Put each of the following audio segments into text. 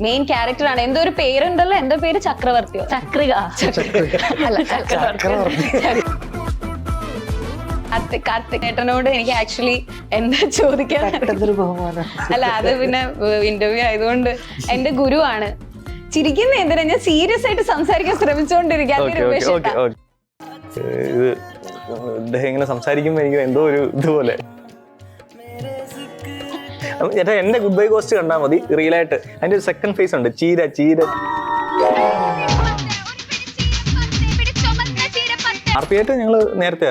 Main character ആണ്. എന്തോ ഒരു പേരുണ്ടല്ലോ, എന്തോ പേര് ചക്രവർത്തിയോ? ചക്രിക അല്ല, കാർത്തിക് ഏട്ടനോട് എനിക്ക് ആക്ച്വലി എന്താ ചോദിക്കാൻ, അല്ല അത് പിന്നെ ഇന്റർവ്യൂ ആയതുകൊണ്ട് എന്റെ ഗുരുവാണ്. ചിരിക്കുന്ന എന്തിനാ, ഞാൻ സീരിയസ് ആയിട്ട് സംസാരിക്കാൻ ശ്രമിച്ചുകൊണ്ടിരിക്കാൻ. ഇങ്ങനെ സംസാരിക്കുമ്പോ എനിക്ക് എന്തോ ഒരു ഇതുപോലെ ചേട്ടാ എന്റെ ഗുഡ് ബൈ ഗോസ്റ്റ് കണ്ടാൽ മതി. റിയലായിട്ട് അതിന്റെ ഒരു സെക്കൻഡ് ഫേസ് ഉണ്ട്. ചീര ആർപ്പിയായിട്ട് ഞങ്ങള് നേരത്തെ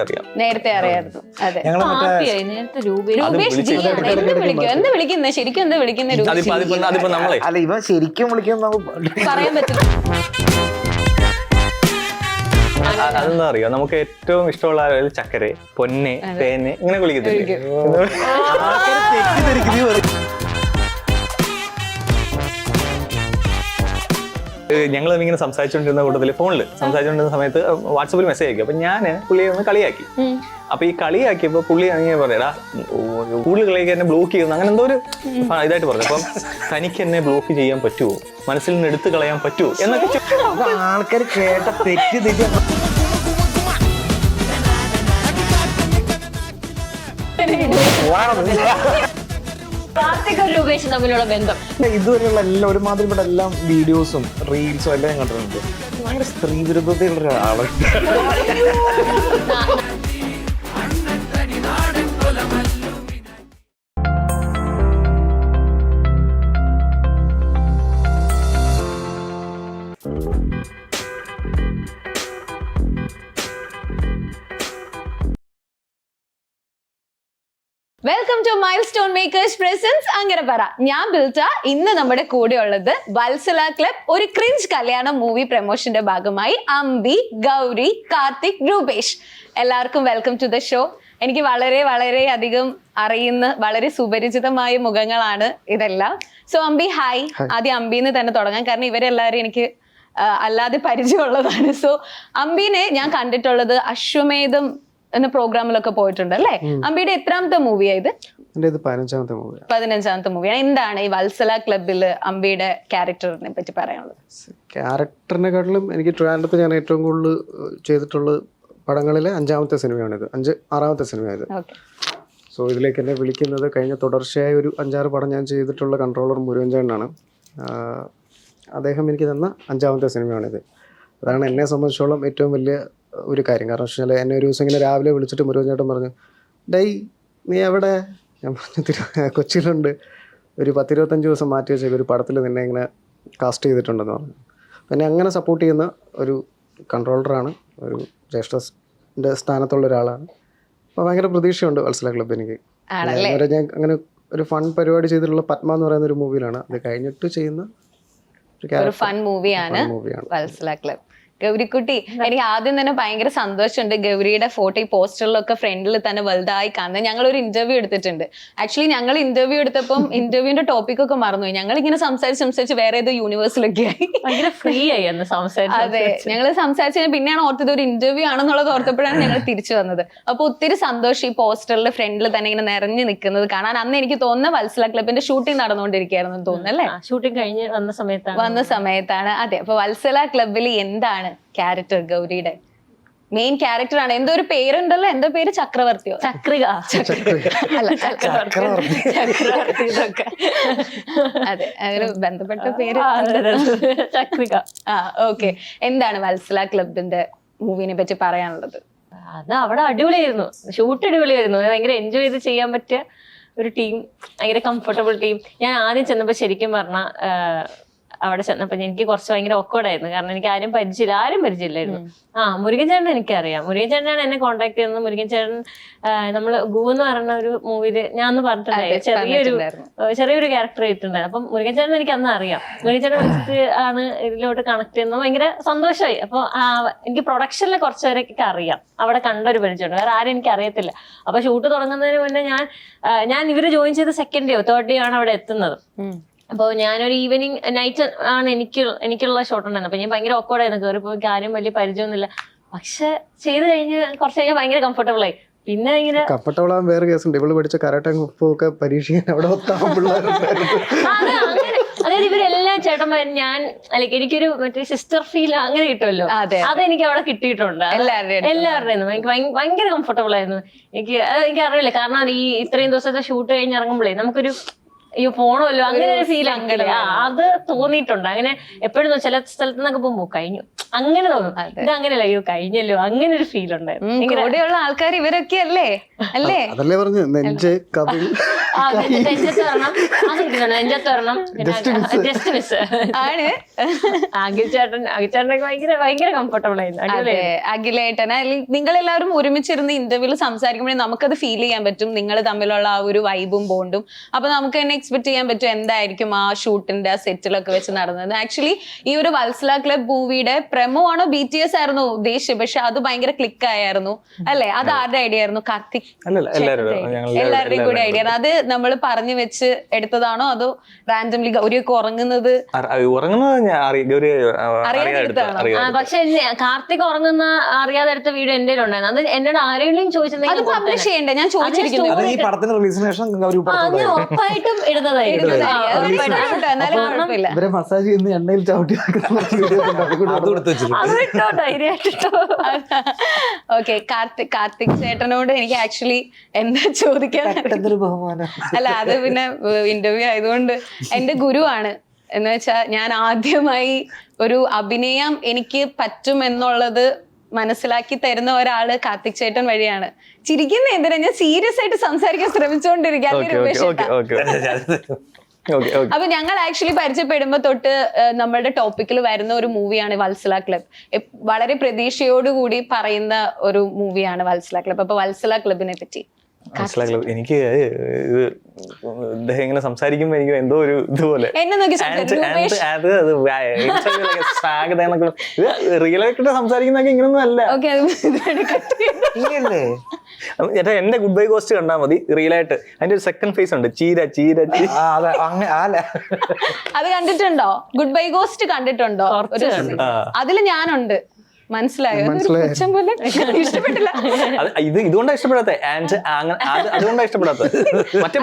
അറിയായിരുന്നു. അതെ, ഞങ്ങള് എന്താ വിളിക്കുന്നത് ശരിക്കും, എന്താ വിളിക്കുന്നത് അതിപ്പോ നമ്മളെ അല്ല ഇവ ശരിക്കും വിളിക്കുന്ന പറയാൻ പറ്റില്ല. അതെന്താ അറിയോ, നമുക്ക് ഏറ്റവും ഇഷ്ടമുള്ള ചക്കരെ, പൊന്നെ, തേനെ ഇങ്ങനെ വിളിക്കത്തില്ലേ. ഞങ്ങൾ ഇങ്ങനെ സംസാരിച്ചുകൊണ്ടിരുന്ന കൂട്ടത്തില് ഫോണിൽ സംസാരിച്ചുകൊണ്ടിരുന്ന സമയത്ത് വാട്സപ്പിൽ മെസ്സേജ് അയക്കും. അപ്പൊ ഞാൻ പുള്ളിയെ ഒന്ന് കളിയാക്കി. അപ്പൊ ഈ കളിയാക്കിയപ്പോ പുള്ളി അങ്ങനെ പറയാ, കൂടുതൽ കളിയാക്കി എന്നെ ബ്ലോക്ക് ചെയ്യുന്നു, അങ്ങനെ എന്തോ ഒരു ഇതായിട്ട് പറഞ്ഞു. അപ്പം തനിക്ക് എന്നെ ബ്ലോക്ക് ചെയ്യാൻ പറ്റുമോ, മനസ്സിൽ നിന്ന് എടുത്തു കളയാൻ പറ്റുമോ എന്നൊക്കെ ആൾക്കാർ കേട്ട തെറ്റി തമ്മിലുള്ള ബന്ധം ഇതുവരെയുള്ള എല്ലാം ഒരുമാതിരിപ്പെട്ട എല്ലാം വീഡിയോസും റീൽസും എല്ലാം ഞാൻ കണ്ടിട്ടുണ്ട്. ഭയങ്കര സ്ത്രീ വിരുദ്ധതയുള്ള ഒരാള്. Welcome to milestone makers presence അങ്ങനെ പറ. ഞാൻ ബിൽറ്റ. ഇന്ന് നമ്മുടെ കൂടെ ഉള്ളത് വത്സല ക്ലബ് ഒരു ക്രിഞ്ച് കല്യാണം മൂവി പ്രൊമോഷന്റെ ഭാഗമായി അംബി, ഗൗരി, കാർത്തിക്, രൂപേഷ്. എല്ലാവർക്കും വെൽക്കം ടു ദ ഷോ. എനിക്ക് വളരെ വളരെ അധികം അറിയുന്ന വളരെ സുപരിചിതമായ മുഖങ്ങളാണ് ഇതെല്ലാം. So Ambi, hi. ആദ്യം അംബിന്ന് തന്നെ തുടങ്ങാം, കാരണം ഇവരെല്ലാവരും എനിക്ക് അല്ലാതെ പരിചയമുള്ളതാണ്. സോ അംബിനെ ഞാൻ കണ്ടിട്ടുള്ളത് അശ്വമേധം എന്ന പ്രോഗ്രാമിലൊക്കെ പോയിട്ടുണ്ട് അല്ലേ? അംബിയുടെ എത്രാമത്തെ മൂവിയായത്? 15ാമത്തെ മൂവിയാണ്. എന്താണ് ഈ വത്സല ക്ലബില് അംബിയുടെ ക്യാരക്ടറിനെ പറ്റി പറയാനുള്ളത്? ക്യാരക്ടറിനെക്കാട്ടിലും എനിക്ക് ട്രിവാൻഡ്രത്ത് ഞാൻ ഏറ്റവും കൂടുതൽ ചെയ്തിട്ടുള്ള പടങ്ങളിലെ 5ാമത്തെ സിനിമയാണിത്. 6ാമത്തെ സിനിമയായത്. സോ ഇതിലേക്ക് എന്നെ വിളിക്കുന്നത് കഴിഞ്ഞ തുടർച്ചയായ ഒരു 5-6 പടം ഞാൻ ചെയ്തിട്ടുള്ള കൺട്രോളർ മുരുകൻ ചേട്ടനാണ്. അദ്ദേഹം എനിക്ക് തന്ന 5ാമത്തെ സിനിമയാണിത്. അതാണ് എന്നെ സംബന്ധിച്ചോളം ഏറ്റവും വലിയ ഒരു കാര്യം. കാരണം വെച്ചാൽ എന്നെ ഒരു ദിവസം ഇങ്ങനെ രാവിലെ വിളിച്ചിട്ട് മുരുകൻ ചേട്ടൻ പറഞ്ഞു, ഡേയ് നീ എവിടെ? ഞാൻ പറഞ്ഞു കൊച്ചിയിലുണ്ട്, ഒരു 10-25 ദിവസം മാറ്റി വെച്ച ഒരു പടത്തിൽ നിന്നെ ഇങ്ങനെ കാസ്റ്റ് ചെയ്തിട്ടുണ്ടെന്ന് പറഞ്ഞു. പിന്നെ അങ്ങനെ സപ്പോർട്ട് ചെയ്യുന്ന ഒരു കൺട്രോളറാണ്, ഒരു ജ്യേഷ്ഠൻ്റെ സ്ഥാനത്തുള്ള ഒരാളാണ്. അപ്പോൾ ഭയങ്കര പ്രതീക്ഷയുണ്ട് വത്സല ക്ലബ് എനിക്ക്. ഞാൻ അങ്ങനെ ഒരു ഫൺ പരിപാടി ചെയ്തിട്ടുള്ള പത്മ എന്ന് പറയുന്ന ഒരു മൂവിയിലാണ്. അത് കഴിഞ്ഞിട്ട് ചെയ്യുന്ന ഒരു ഫൺ മൂവിയാണ് വത്സല ക്ലബ്. ഗൗരിക്കുട്ടി, എനിക്ക് ആദ്യം തന്നെ ഭയങ്കര സന്തോഷമുണ്ട് ഗൗരിയുടെ ഫോട്ടോ ഈ പോസ്റ്ററിലൊക്കെ ഫ്രണ്ടിൽ തന്നെ വലുതായി കാണുന്നത്. ഞങ്ങൾ ഒരു ഇന്റർവ്യൂ എടുത്തിട്ടുണ്ട്. ആക്ച്വലി ഞങ്ങൾ ഇന്റർവ്യൂ എടുത്തപ്പം ഇന്റർവ്യൂവിന്റെ ടോപ്പിക് ഒക്കെ മറന്നുപോയി. ഞങ്ങൾ ഇങ്ങനെ സംസാരിച്ച് വേറെ ഏതോ യൂണിവേഴ്സിലൊക്കെ ആയി, ഭയങ്കര ഫ്രീ ആയി എന്ന് സംസാരിച്ചു. അതെ, ഞങ്ങൾ സംസാരിച്ചു പിന്നെയാണ് ഓർത്തത് ഒരു ഇന്റർവ്യൂ ആണെന്നുള്ളത് ഓർത്തപ്പോഴാണ് ഞങ്ങൾ തിരിച്ചു വന്നത്. അപ്പൊ ഒത്തിരി സന്തോഷം ഈ പോസ്റ്ററിൽ ഫ്രണ്ടിൽ തന്നെ ഇങ്ങനെ നിറഞ്ഞു നിൽക്കുന്നത് കാണാൻ. അന്ന് എനിക്ക് തോന്നുന്ന വത്സല ക്ലബിന്റെ ഷൂട്ടിംഗ് നടന്നുകൊണ്ടിരിക്കുകയായിരുന്നു തോന്നുന്നു അല്ലേ? ഷൂട്ടിംഗ് കഴിഞ്ഞ് വന്ന സമയത്താണ്. അതെ, അപ്പൊ വത്സല ക്ലബിൽ എന്താണ് ക്യാരക്ടർ? ഗൗരിയുടെ മെയിൻ ക്യാരക്ടർ ആണ്. എന്തോ ഒരു പേരുണ്ടല്ലോ, എന്തോ പേര്? ചക്രവർത്തിയോ? ചക്രിക അല്ല, ചക്രവർത്തി ഇതൊക്കെ അതെ, ഒരു ബന്ധപ്പെട്ട പേര് ചക്രിക. ഓക്കെ. എന്താണ് വത്സല ക്ലബിന്റെ മൂവിനെ പറ്റി പറയാനുള്ളത്? അത് അവിടെ അടിപൊളിയായിരുന്നു, ഷൂട്ട് അടിപൊളിയായിരുന്നു. ഭയങ്കര എൻജോയ് ചെയ്ത് ചെയ്യാൻ പറ്റിയ ഒരു ടീം, ഭയങ്കര കംഫർട്ടബിൾ ടീം. ഞാൻ ആദ്യം ചെന്നപ്പോ ശരിക്കും പറഞ്ഞ അവിടെ ചെന്നപ്പോൾ എനിക്ക് കുറച്ച് ഭയങ്കര ഓക്കേർഡായിരുന്നു. കാരണം എനിക്ക് ആരും പരിചയമില്ലായിരുന്നു. മുരുകൻ ചേട്ടൻ എനിക്കറിയാം. മുരുകൻ ചേട്ടനാണ് എന്നെ കോൺടാക്ട് ചെയ്യുന്നത്. മുരുകൻ ചേട്ടൻ നമ്മള് ഗു എന്ന് പറയുന്ന ഒരു മൂവിയില് ഞാൻ അന്ന് പറഞ്ഞിട്ടുണ്ടായിരുന്നു, ചെറിയൊരു ക്യാരക്ടർ ചെയ്തിട്ടുണ്ടായിരുന്നു. അപ്പം മുരുകൻ ചേട്ടൻ എനിക്ക് അന്ന് അറിയാം. മുരുകൻ ചേട്ടൻ വെച്ചിട്ട് ആണ് ഇതിലോട്ട് കണക്ട് ചെയ്യുന്നത്. ഭയങ്കര സന്തോഷമായി. അപ്പൊ എനിക്ക് പ്രൊഡക്ഷനിലെ കുറച്ചുപേരൊക്കെ അറിയാം, അവിടെ കണ്ടൊരു പരിചയമുണ്ട്. വേറെ ആരും എനിക്ക് അറിയത്തില്ല. അപ്പൊ ഷൂട്ട് തുടങ്ങുന്നതിന് മുന്നേ ഞാൻ ഇവര് ജോയിൻ ചെയ്ത 2nd ഡേയോ 3rd ഡേ ആണ് അവിടെ എത്തുന്നത്. അപ്പോൾ ഞാനൊരു ഈവനിങ് നൈറ്റ് ആണ് എനിക്കുള്ള ഷോട്ട് ഉണ്ടായിരുന്നത്. അപ്പൊ ഞാൻ ഭയങ്കര ഓക്കേർഡായിരുന്നു. കയറിപ്പോ ആരും വലിയ പരിചയമൊന്നുമില്ല. പക്ഷെ ചെയ്ത് കഴിഞ്ഞ് കുറച്ച് കഴിഞ്ഞാൽ ഭയങ്കര കംഫർട്ടബിൾ ആയി. പിന്നെ ഇങ്ങനെ കംഫർട്ടബിൾ ആവാൻ വേറെ കേസുണ്ട്. ഇവള് പഠിച്ച കരാട്ടെ ഒക്കെ പരീക്ഷിക്കാൻ അവിടെ അതെ അതായത് ഇവരെല്ലാം ചേട്ടന്മാരും ഞാൻ ലൈക്ക് എനിക്കൊരു മറ്റേ സിസ്റ്റർ ഫീൽ അങ്ങനെ കിട്ടുമല്ലോ, അതെ. അതെനിക്ക് അവിടെ കിട്ടിയിട്ടുണ്ട്. എല്ലാവരുടെയും എനിക്ക് ഭയങ്കര കംഫർട്ടബിൾ ആയിരുന്നു. എനിക്ക് അറിയില്ല, കാരണം ഈ ഇത്രയും ദിവസത്തെ ഷൂട്ട് കഴിഞ്ഞ് ഇറങ്ങുമ്പോഴേ നമുക്കൊരു അയ്യോ പോണമല്ലോ അങ്ങനെ ഒരു ഫീൽ അങ്ങനെ അത് തോന്നിയിട്ടുണ്ട്. അങ്ങനെ എപ്പോഴും ചില സ്ഥലത്ത് നിന്നൊക്കെ പോകുമ്പോ കഴിഞ്ഞു അങ്ങനെ തോന്നും. ഇത് അങ്ങനെയല്ല, അയ്യോ കഴിഞ്ഞല്ലോ അങ്ങനെ ഒരു ഫീൽ ഉണ്ടായിരുന്നു. ഇവിടെയുള്ള ആൾക്കാർ ഇവരൊക്കെ അല്ലേ അല്ലേ? അതല്ലേ പറഞ്ഞു നെഞ്ച് കവിൾ നെഞ്ചത്ത് വരണം, നെഞ്ചത്ത് വരണം, ജസ്റ്റ് മിസ് ആണ്. അഖിൽചേട്ടനൊക്കെ ഭയങ്കര കംഫർട്ടബിൾ ആയിരുന്നു. അതെ, അഖിലേട്ടന നിങ്ങൾ എല്ലാവരും ഒരുമിച്ചിരുന്ന് ഇന്റർവ്യൂല് സംസാരിക്കുമ്പോഴേ നമുക്കത് ഫീൽ ചെയ്യാൻ പറ്റും നിങ്ങൾ തമ്മിലുള്ള ആ ഒരു വൈബും ബോണ്ടും. അപ്പൊ നമുക്ക് തന്നെ എക്സ്പെക്ട് ചെയ്യാൻ പറ്റും എന്തായിരിക്കും ആ ഷൂട്ടിന്റെ സെറ്റിലൊക്കെ വെച്ച് നടന്നത്. ആക്ച്വലി ഈ ഒരു വത്സല ക്ലബ് മൂവിയുടെ പ്രമോ ആണോ BTS ആയിരുന്നു ഉദ്ദേശിച്ചത്, പക്ഷെ അത് ഭയങ്കര ക്ലിക്ക് ആയിരുന്നു അല്ലെ? അത് ആരുടെ ഐഡിയ ആയിരുന്നു? കാർത്തിക് എല്ലാവരുടെയും കൂടി ഐഡിയ. അത് നമ്മൾ പറഞ്ഞു വെച്ച് എടുത്തതാണോ അതോ റാൻഡംലി ഗൗരിയൊക്കെ ഉറങ്ങുന്നത് അറിയാതെ എടുത്തതാണോ? പക്ഷെ കാർത്തിക് ഉറങ്ങുന്ന അറിയാതെ എടുത്ത വീഡിയോ എന്റെ ഉണ്ടായിരുന്നു. അത് എന്നോട് ആരെങ്കിലും അത് ചോദിച്ചിട്ടുണ്ടെങ്കിൽ പബ്ലിഷ് ചെയ്യണ്ടേ? ഞാൻ ചോദിച്ചിരിക്കുന്നു. അത് ഈ പടത്തിന് റിലീസിന് ശേഷം ഗൗരി പുറത്തോട്ട് ഉറപ്പായിട്ടും ഇടുന്നതായിരുന്നു. എന്നാലും കുഴപ്പമില്ല. ഇവരെ മസാജ് ചെയ്യുന്ന എണ്ണയിൽ ചവിട്ടി അത് കൊടുത്തു വെച്ചിട്ടുണ്ട്. അത് ഇട്ടോ ധൈര്യമായിട്ടോ. ഓക്കെ, കാർത്തിക് ചേട്ടനോട് എനിക്ക് ആക്ച്വലി എന്താ ചോദിക്കാൻ, എന്തൊരു ബഹുമാനം. അല്ല അത് പിന്നെ ഇന്റർവ്യൂ ആയതുകൊണ്ട് എന്റെ ഗുരുവാണ്. എന്ന് വെച്ചാൽ ഞാൻ ആദ്യമായി ഒരു അഭിനയം എനിക്ക് പറ്റും എന്നുള്ളത് മനസ്സിലാക്കി തരുന്ന ഒരാള് കാർത്തിക് ചേട്ടൻ വഴിയാണ്. ചിരിക്കുന്ന എന്തിനാ, ഞാൻ സീരിയസ് ആയിട്ട് സംസാരിക്കാൻ ശ്രമിച്ചുകൊണ്ടിരിക്കുക. അപ്പൊ ഞങ്ങൾ ആക്ച്വലി പരിചയപ്പെടുമ്പോ തൊട്ട് നമ്മളുടെ ടോപ്പിക്കിൽ വരുന്ന ഒരു മൂവിയാണ് വത്സല ക്ലബ്. വളരെ പ്രതീക്ഷയോടുകൂടി പറയുന്ന ഒരു മൂവിയാണ് വത്സല ക്ലബ്. അപ്പൊ വത്സല ക്ലബിനെ പറ്റി എനിക്ക് ഇത് ഇദ്ദേഹം ഇങ്ങനെ സംസാരിക്കുമ്പോ എനിക്ക് എന്തോ ഒരു ഇതുപോലെ എന്നെ നോക്കി റിയൽ ആയിട്ട് സംസാരിക്കുന്നൊക്കെ ഇങ്ങനൊന്നും അല്ല. ഇങ്ങനല്ലേ ചേട്ടാ എന്റെ ഗുഡ് ബൈ ഗോസ്റ്റ് കണ്ടാൽ മതി. റിയൽ ആയിട്ട് അതിന്റെ ഒരു സെക്കൻഡ് ഫേസ് ഉണ്ട്, ചീര ചീര. അത് കണ്ടിട്ടുണ്ടോ? ഗുഡ് ബൈ ഗോസ്റ്റ് കണ്ടിട്ടുണ്ടോ? അതില് ഞാനുണ്ട്, മനസ്സിലായോ? ഇഷ്ടപ്പെട്ടില്ല. ഇതുകൊണ്ടാ ഇഷ്ടപ്പെടാത്ത, അതുകൊണ്ടാ ഇഷ്ടപ്പെടാത്ത. മറ്റേ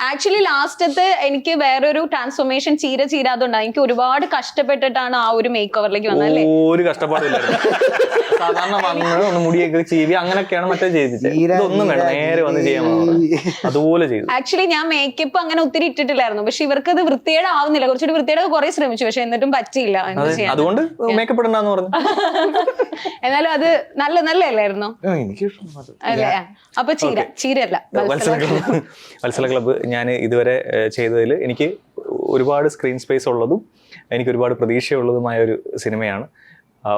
ആക്ച്വലി ലാസ്റ്റത്തെ എനിക്ക് വേറൊരു ട്രാൻസ്ഫോർമേഷൻ ചീര അതുകൊണ്ടാണ്. എനിക്ക് ഒരുപാട് കഷ്ടപ്പെട്ടിട്ടാണ് ആ ഒരു മേക്ക് ഓവറിലേക്ക് വന്നത്. അല്ലേ? ഒരു കഷ്ടപ്പാടില്ലായിരുന്നു. സാധാരണ വന്ന് ഒന്ന് മുടിയൊക്കെ ചീവി അങ്ങനെയൊക്കെയാണ് മറ്റേ ചെയ്തിട്ട്. ഇതൊന്നും വേണം, നേരെ വന്ന് ചെയ്യാൻ അതുപോലെ ചെയ്തു. ആക്ച്വലി ഞാൻ മേക്കപ്പ് അങ്ങനെ ഒത്തിരി ഇട്ടിട്ടില്ലായിരുന്നു, പക്ഷെ ഇവർക്ക് അത് വൃത്തിയേട് ആവുന്നില്ല. കുറച്ചുകൂടി വൃത്തിയേട് കുറെ ശ്രമിച്ചു, പക്ഷെ എന്നിട്ടും പറ്റിയില്ല. അതുകൊണ്ട് മേക്കപ്പ് ഇടണ്ടെന്ന് പറഞ്ഞു. എന്നാലും അത് നല്ലല്ലായിരുന്നോ? അല്ലേ? അപ്പൊ ചീരല്ല വത്സല ക്ലബ്ബ് ഞാൻ ഇതുവരെ ചെയ്തതിൽ എനിക്ക് ഒരുപാട് സ്ക്രീൻ സ്പേസ് ഉള്ളതും എനിക്ക് ഒരുപാട് പ്രതീക്ഷയുള്ളതുമായ ഒരു സിനിമയാണ്.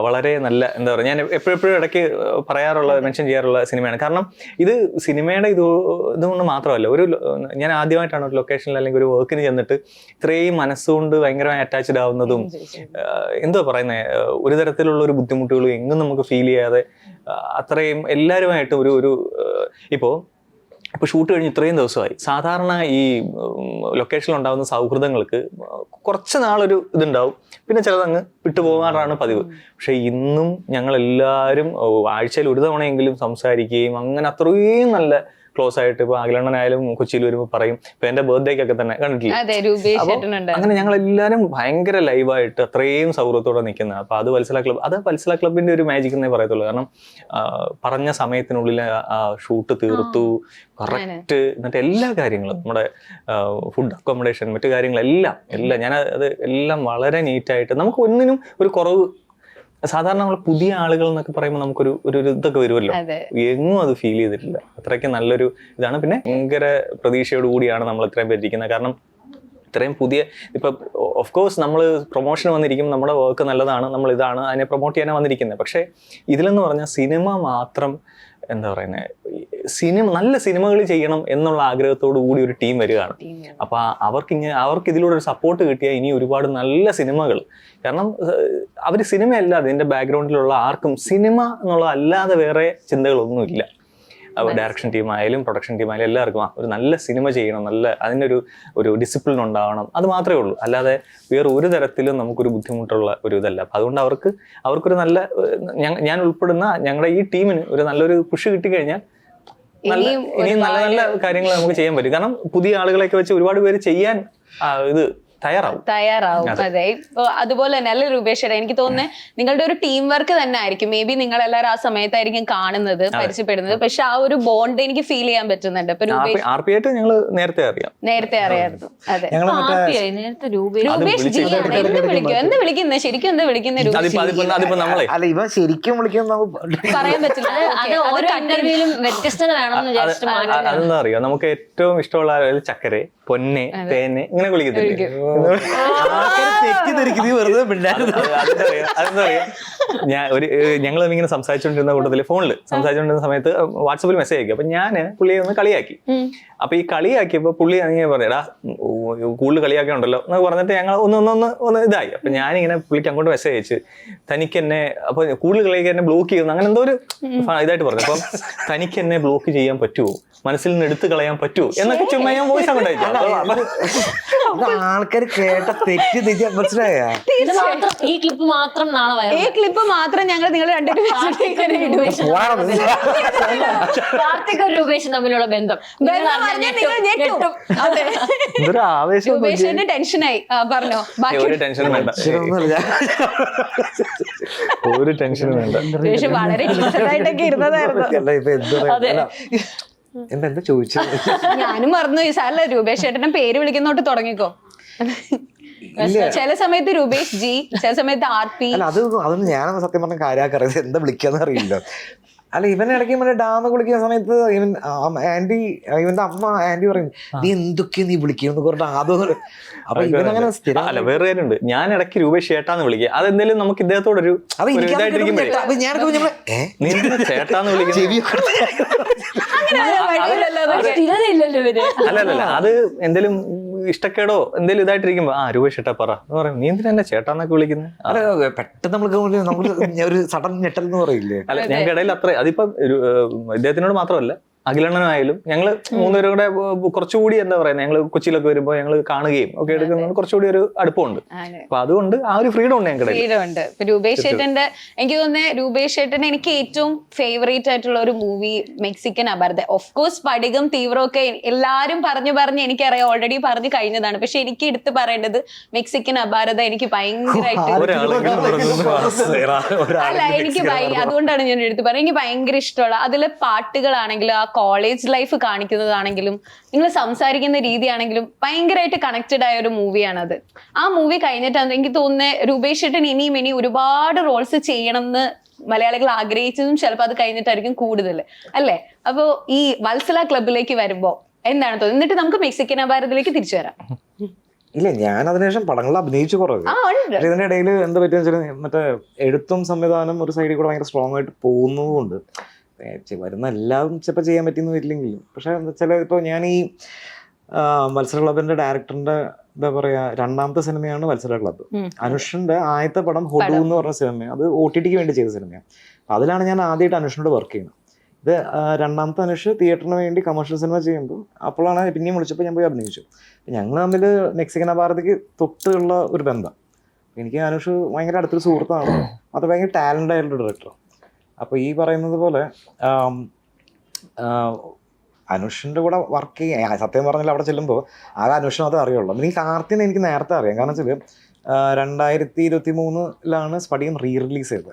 വളരെ നല്ല എന്താ പറയുക, ഞാൻ എപ്പോഴെപ്പോഴും ഇടയ്ക്ക് മെൻഷൻ ചെയ്യാറുള്ള സിനിമയാണ്. കാരണം ഇത് സിനിമയുടെ ഇതുകൊണ്ട് മാത്രമല്ല, ഞാൻ ആദ്യമായിട്ടാണ് ഒരു ലൊക്കേഷനിൽ അല്ലെങ്കിൽ ഒരു വർക്കിന് ചെന്നിട്ട് ഇത്രയും മനസ്സുകൊണ്ട് ഭയങ്കരമായി അറ്റാച്ച്ഡ് ആവുന്നതും. എന്തോ പറയുന്നത്, ഒരു തരത്തിലുള്ള ഒരു ബുദ്ധിമുട്ടുകളും എങ്ങും നമുക്ക് ഫീൽ ചെയ്യാതെ അത്രയും എല്ലാവരുമായിട്ടും ഇപ്പോൾ ഷൂട്ട് കഴിഞ്ഞ് ഇത്രയും ദിവസമായി. സാധാരണ ഈ ലൊക്കേഷനിൽ ഉണ്ടാകുന്ന സൗഹൃദങ്ങൾക്ക് കുറച്ച് നാളൊരു ഇതുണ്ടാവും, പിന്നെ ചിലതങ്ങ് വിട്ടുപോകാറാണ് പതിവ്. പക്ഷെ ഇന്നും ഞങ്ങളെല്ലാവരും ആഴ്ചയിൽ ഒരു തവണയെങ്കിലും സംസാരിക്കുകയും അങ്ങനെ അത്രയും നല്ല ക്ലോസ് ആയിട്ട്. ഇപ്പൊ അഖിലണ്ണനായാലും കൊച്ചിയിൽ വരുമ്പോൾ പറയും, ഇപ്പൊ എന്റെ ബർത്ത്ഡേക്കൊക്കെ തന്നെ കണ്ടിട്ടില്ല. അങ്ങനെ ഞങ്ങൾ എല്ലാവരും ഭയങ്കര ലൈവായിട്ട് അത്രയും സൗഹൃദത്തോടെ നിൽക്കുന്നത്. അപ്പൊ അത് വത്സല ക്ലബിന്റെ ഒരു മാജിക് എന്നേ പറയത്തുള്ളൂ. കാരണം പറഞ്ഞ സമയത്തിനുള്ളിൽ ആ ഷൂട്ട് തീർത്തു കറക്റ്റ്. എന്നിട്ട് എല്ലാ കാര്യങ്ങളും നമ്മുടെ ഫുഡ് അക്കോമഡേഷൻ മറ്റു കാര്യങ്ങളെല്ലാം ഞാൻ അത് എല്ലാം വളരെ നീറ്റായിട്ട്, നമുക്ക് ഒന്നിനും ഒരു കുറവ്. സാധാരണ നമ്മൾ പുതിയ ആളുകൾ എന്നൊക്കെ പറയുമ്പോൾ നമുക്കൊരു ഇതൊക്കെ വരുമല്ലോ, എങ്ങും അത് ഫീൽ ചെയ്തിട്ടില്ല. അത്രയ്ക്ക് നല്ലൊരു ഇതാണ്. പിന്നെ ഭയങ്കര പ്രതീക്ഷയോട് കൂടിയാണ് നമ്മൾ ഇത്രയും പേരിക്കുന്നത്. കാരണം ഇത്രയും പുതിയ ഇപ്പൊ ഓഫ് കോഴ്സ് നമ്മൾ പ്രൊമോഷൻ വന്നിരിക്കും, നമ്മുടെ വർക്ക് നല്ലതാണ്, നമ്മൾ ഇതാണ് അതിനെ പ്രൊമോട്ട് ചെയ്യാനാണ് വന്നിരിക്കുന്നത്. പക്ഷെ ഇതിലെന്ന് പറഞ്ഞാൽ സിനിമ മാത്രം എന്താ പറയുന്നത്, നല്ല സിനിമകൾ ചെയ്യണം എന്നുള്ള ആഗ്രഹത്തോടു കൂടി ഒരു ടീം വരികയാണ്. അപ്പൊ അവർക്ക് ഇതിലൂടെ ഒരു സപ്പോർട്ട് കിട്ടിയാൽ ഇനി ഒരുപാട് നല്ല സിനിമകൾ. കാരണം അവർ സിനിമയല്ലാതെ ഇതിന്റെ ബാക്ക്ഗ്രൗണ്ടിലുള്ള ആർക്കും സിനിമ എന്നുള്ള അല്ലാതെ വേറെ ചിന്തകളൊന്നുമില്ല. ഡയറക്ഷൻ ടീമായാലും പ്രൊഡക്ഷൻ ടീമായാലും എല്ലാവർക്കും ഒരു നല്ല സിനിമ ചെയ്യണം, അതിനൊരു ഡിസിപ്ലിൻ ഉണ്ടാവണം, അത് മാത്രമേ ഉള്ളൂ. അല്ലാതെ വേറെ ഒരു തരത്തിലും നമുക്കൊരു ബുദ്ധിമുട്ടുള്ള ഒരു ഇതല്ല. അപ്പം അതുകൊണ്ട് അവർക്കൊരു നല്ല, ഞാൻ ഉൾപ്പെടുന്ന ഞങ്ങളുടെ ഈ ടീമിന് ഒരു നല്ലൊരു പുഷ് കിട്ടിക്കഴിഞ്ഞാൽ ഇനിയും നല്ല നല്ല കാര്യങ്ങൾ നമുക്ക് ചെയ്യാൻ പറ്റും. കാരണം പുതിയ ആളുകളെയൊക്കെ വെച്ച് ഒരുപാട് പേര് ചെയ്യാൻ തയ്യാറാവും. അതെ, ഇപ്പൊ അതുപോലെ തന്നെ അല്ലേ രൂപേഷ്, എനിക്ക് തോന്നുന്നത് നിങ്ങളുടെ ഒരു ടീം വർക്ക് തന്നെ ആയിരിക്കും. മേ ബി നിങ്ങൾ എല്ലാവരും ആ സമയത്തായിരിക്കും കാണുന്നത്, പരിചയപ്പെടുന്നത്, പക്ഷെ ആ ഒരു ബോണ്ട് എനിക്ക് ഫീൽ ചെയ്യാൻ പറ്റുന്നുണ്ട്. ഇപ്പൊ രൂപേഷ് ആർപിയായിട്ട് ഞങ്ങള് നേരത്തെ അറിയായിരുന്നു. അതെ, നേരത്തെ രൂപേഷ് ജി ആണ്. എന്താ വിളിക്കുന്നത് ശരിക്കും, എന്താ വിളിക്കുന്നത് നമ്മളെ അല്ല ഇവ ശരിക്കും വിളിക്കുന്നത് പറയാൻ പറ്റില്ല. അത് ഓരോ ഇന്റർവ്യൂവിലും വ്യത്യസ്തത വേണമെന്ന് വിചാരിച്ചിട്ട് മാറ്റി. അതെന്താ അറിയോ, നമുക്ക് ഏറ്റവും ഇഷ്ടമുള്ള ചക്കരെ, പൊന്നെ, തേനെ ഇങ്ങനെ വിളിക്കത്തില്ലേ? അതെന്താ അറിയാം, ഞങ്ങൾ ഇങ്ങനെ സംസാരിച്ചുകൊണ്ടിരുന്ന കൂട്ടത്തില് ഫോണിൽ സംസാരിച്ചുകൊണ്ടിരുന്ന സമയത്ത് വാട്സപ്പിൽ മെസ്സേജ് അയക്കും. അപ്പൊ ഞാൻ പുള്ളിയെ ഒന്ന് കളിയാക്കി. അപ്പൊ ഈ കളിയാക്കിയപ്പോ പുള്ളി അങ്ങനെ പറയാ കൂടുതൽ കളിയാക്കിയുണ്ടല്ലോ എന്ന് പറഞ്ഞിട്ട് ഞങ്ങൾ ഒന്ന് ഇതായി. അപ്പൊ ഞാനിങ്ങനെ പുള്ളിക്ക് അങ്ങോട്ട് മെസ്സേജ് അയച്ച് തനിക്ക് എന്നെ അപ്പൊ കൂടുതൽ കളിയാക്കി എന്നെ ബ്ലോക്ക് ചെയ്യുന്നു അങ്ങനെ എന്തോ ഒരു ഇതായിട്ട് പറഞ്ഞു. അപ്പം തനിക്ക് എന്നെ ബ്ലോക്ക് ചെയ്യാൻ പറ്റുമോ, മനസ്സിൽ നിന്ന് എടുത്തു കളയാൻ പറ്റുമോ എന്നൊക്കെ ചുമ്മാ ഞാൻ വോയിസ് അങ്ങോട്ട് അയച്ചു. ആൾക്കാർ കേട്ട തെറ്റ് മനസ്സിലായ ഈ ക്ലിപ്പ് മാത്രം നാളെ ഈ ക്ലിപ്പ് മാത്രം ഞങ്ങൾ നിങ്ങൾ രണ്ടുപേരും കാർത്തിക് രൂപേഷും തമ്മിലുള്ള ബന്ധം ഇതൊരു ആവേശം, രൂപേഷിന് ടെൻഷനായി. പറഞ്ഞോ ബാക്കി. ഒരു ടെൻഷനും വേണ്ട, ഒരു ടെൻഷനും വേണ്ട. രൂപേഷ് വളരെ ആയിട്ടൊക്കെ ഇരുന്നതായിരുന്നു. എന്താ ചോദിച്ചത്? ഞാനും മറന്നു. ഈ സാറല്ല രൂപേഷ് ചേട്ടനെ പേര് വിളിക്കുന്നോട്ട് തുടങ്ങിക്കോ. ചില സമയത്ത് രൂപേഷ് ജി, ചില സമയത്ത് RP. അല്ല അതൊന്നും ഞാനൊന്നും സത്യം പറഞ്ഞ കാര്യമാക്കി അറിയാം, എന്താ വിളിക്കാന്ന് അറിയില്ല. അല്ല ഇവൻ ഇടയ്ക്ക് മറ്റേ ഡാമ കുളിക്കുന്ന സമയത്ത് ഇവന്റെ അമ്മ ആന്റി പറയും നീ എന്തൊക്കെയാ നീ വിളിക്കുന്നു പറഞ്ഞിട്ട് ആദ്യം. അപ്പൊ ഇവനങ്ങനെ സ്ഥിരം. അല്ല വേറെ കാര്യമുണ്ട്, ഞാൻ ഇടയ്ക്ക് രൂപേഷ് ചേട്ടാന്ന് വിളിക്കുക. അതെന്തായാലും നമുക്ക് ഇദ്ദേഹത്തോടൊരു ഇതായിട്ടിരിക്കുമ്പോഴേ ചേട്ടാന്ന് വിളിക്കുന്നത് സ്ഥിരതയില്ലല്ലോ ഇവര്. അല്ലല്ല, അത് എന്തേലും ഇഷ്ടക്കേടോ എന്തേലും ഇതായിട്ടിരിക്കുമ്പോ രൂപേഷ് ചേട്ടാ പറ എന്ന് പറയും. നീ എന്തിനാ ചേട്ടാന്നൊക്കെ വിളിക്കുന്നത്? അല്ല പെട്ടെന്ന് നമ്മള് ഒരു സഡൻ ഞെട്ടൽ എന്ന് പറയില്ലേ? അല്ല ഞങ്ങൾക്ക് ഇടയിൽ അത്ര അതിപ്പം ഇദ്ദേഹത്തിനോട് മാത്രമല്ല അഖിലണ്ണനായാലും ഞങ്ങള് മൂന്നുപേരും കൂടെ കുറച്ചുകൂടി എന്താ പറയുക, ഞങ്ങള് കൊച്ചിയിലൊക്കെ വരുമ്പോ ഞങ്ങള് കാണുകയും ഒക്കെ എടുക്കുന്നത് കുറച്ചുകൂടി ഒരു അടുപ്പമുണ്ട്. അപ്പൊ അതുകൊണ്ട് ആ ഒരു ഫ്രീഡം ഉണ്ട് ഞങ്ങളുടെ. ഫ്രീഡം ഉണ്ട്. ഇപ്പൊ രൂപേഷ് ചേട്ടന്റെ എനിക്ക് തോന്നുന്നത് രൂപേഷ് ചേട്ടന്റെ എനിക്ക് ഏറ്റവും ഫേവറേറ്റ് ആയിട്ടുള്ള ഒരു movie Mexican Aparatha. Of course Spadikam, Theevram ഒക്കെ എല്ലാരും പറഞ്ഞ് എനിക്കറിയാം, ഓൾറെഡി പറഞ്ഞു കഴിഞ്ഞതാണ്. പക്ഷെ എനിക്ക് എടുത്ത് പറയേണ്ടത് മെക്സിക്കൻ അപാരത എനിക്ക് ഭയങ്കരമായിട്ട് അല്ല എനിക്ക് അതുകൊണ്ടാണ് ഞാൻ എടുത്ത് പറയുന്നത്. എനിക്ക് ഭയങ്കര ഇഷ്ടമുള്ള അതിലെ പാട്ടുകളാണെങ്കിലും ആ കോളേജ് ലൈഫ് കാണിക്കുന്നതാണെങ്കിലും നിങ്ങൾ സംസാരിക്കുന്ന രീതിയാണെങ്കിലും ഭയങ്കരമായിട്ട് കണക്റ്റഡ് ആയ ഒരു മൂവിയാണത്. ആ മൂവി കഴിഞ്ഞിട്ടാണ് എനിക്ക് തോന്നുന്നത് രൂപേഷ് ചേട്ടൻ ഇനി ഒരുപാട് റോൾസ് ചെയ്യണം എന്ന് മലയാളികൾ ആഗ്രഹിച്ചതും ചിലപ്പോൾ അത് കഴിഞ്ഞിട്ടായിരിക്കും കൂടുതൽ അല്ലേ. അപ്പോ ഈ വത്സല ക്ലബിലേക്ക് വരുമ്പോ എന്താണ് തോന്നുന്നത്? എന്നിട്ട് നമുക്ക് മെക്സിക്കൻ അപാരത്തിലേക്ക് തിരിച്ചു വരാം. ഇല്ല ഞാൻ അതിനുശേഷം പടങ്ങളിൽ അഭിനയിച്ചു കുറവ്. പക്ഷെ ഇതിന്റെ ഇടയിൽ എന്താ പറ്റുന്ന വെച്ചാൽ മറ്റേ എഴുത്തും സംവിധാനം ഒരു സൈഡിൽ കൂടെ ഭയങ്കര സ്ട്രോങ് ആയിട്ട് പോകുന്നതുകൊണ്ട് വരുന്ന എല്ലാം ചിലപ്പോൾ ചെയ്യാൻ പറ്റിയെന്ന് വരില്ലെങ്കിലും പക്ഷെ ചില ഇപ്പോൾ ഞാൻ ഈ മത്സര ക്ലബിന്റെ ഡയറക്ടറിന്റെ എന്താ പറയാ രണ്ടാമത്തെ സിനിമയാണ് മത്സര ക്ലബ്ബ്. അനുഷിന്റെ ആദ്യത്തെ പടം ഹൊഡു എന്ന് പറഞ്ഞ സിനിമ, അത് OTT വേണ്ടി ചെയ്ത സിനിമയാണ്. അതിലാണ് ഞാൻ ആദ്യമായിട്ട് അനുഷിനോട് വർക്ക് ചെയ്യുന്നത്. ഇത് രണ്ടാമത്തെ അനുഷ് തിയേറ്ററിന് വേണ്ടി കമേഴ്ഷ്യൽ സിനിമ ചെയ്യുമ്പോൾ അപ്പോഴാണ് പിന്നെയും വിളിച്ചപ്പോൾ ഞാൻ പോയി അഭിനയിച്ചു. ഞങ്ങൾ തമ്മിൽ മെക്സിക്കൻ അപാരതയ്ക്ക് തൊട്ടുള്ള ഒരു ബന്ധം. എനിക്ക് അനുഷ് ഭയങ്കര അടുത്തൊരു സുഹൃത്താണ്, അത് ഭയങ്കര ടാലൻ്റ് ആയിട്ടുള്ള ഡയറക്ടർ. അപ്പോൾ ഈ പറയുന്നത് പോലെ അനുഷിൻ്റെ കൂടെ വർക്ക് ചെയ്യാൻ സത്യം പറഞ്ഞാൽ അവിടെ ചെല്ലുമ്പോൾ ആകെ അനുഷിനെ അത് അറിയുള്ളൂ. ഈ കാർത്തിനെ എനിക്ക് നേരത്തെ അറിയാം, കാരണം വെച്ചാൽ 2023 സ്പടികം റിലീസ് ചെയ്തത്.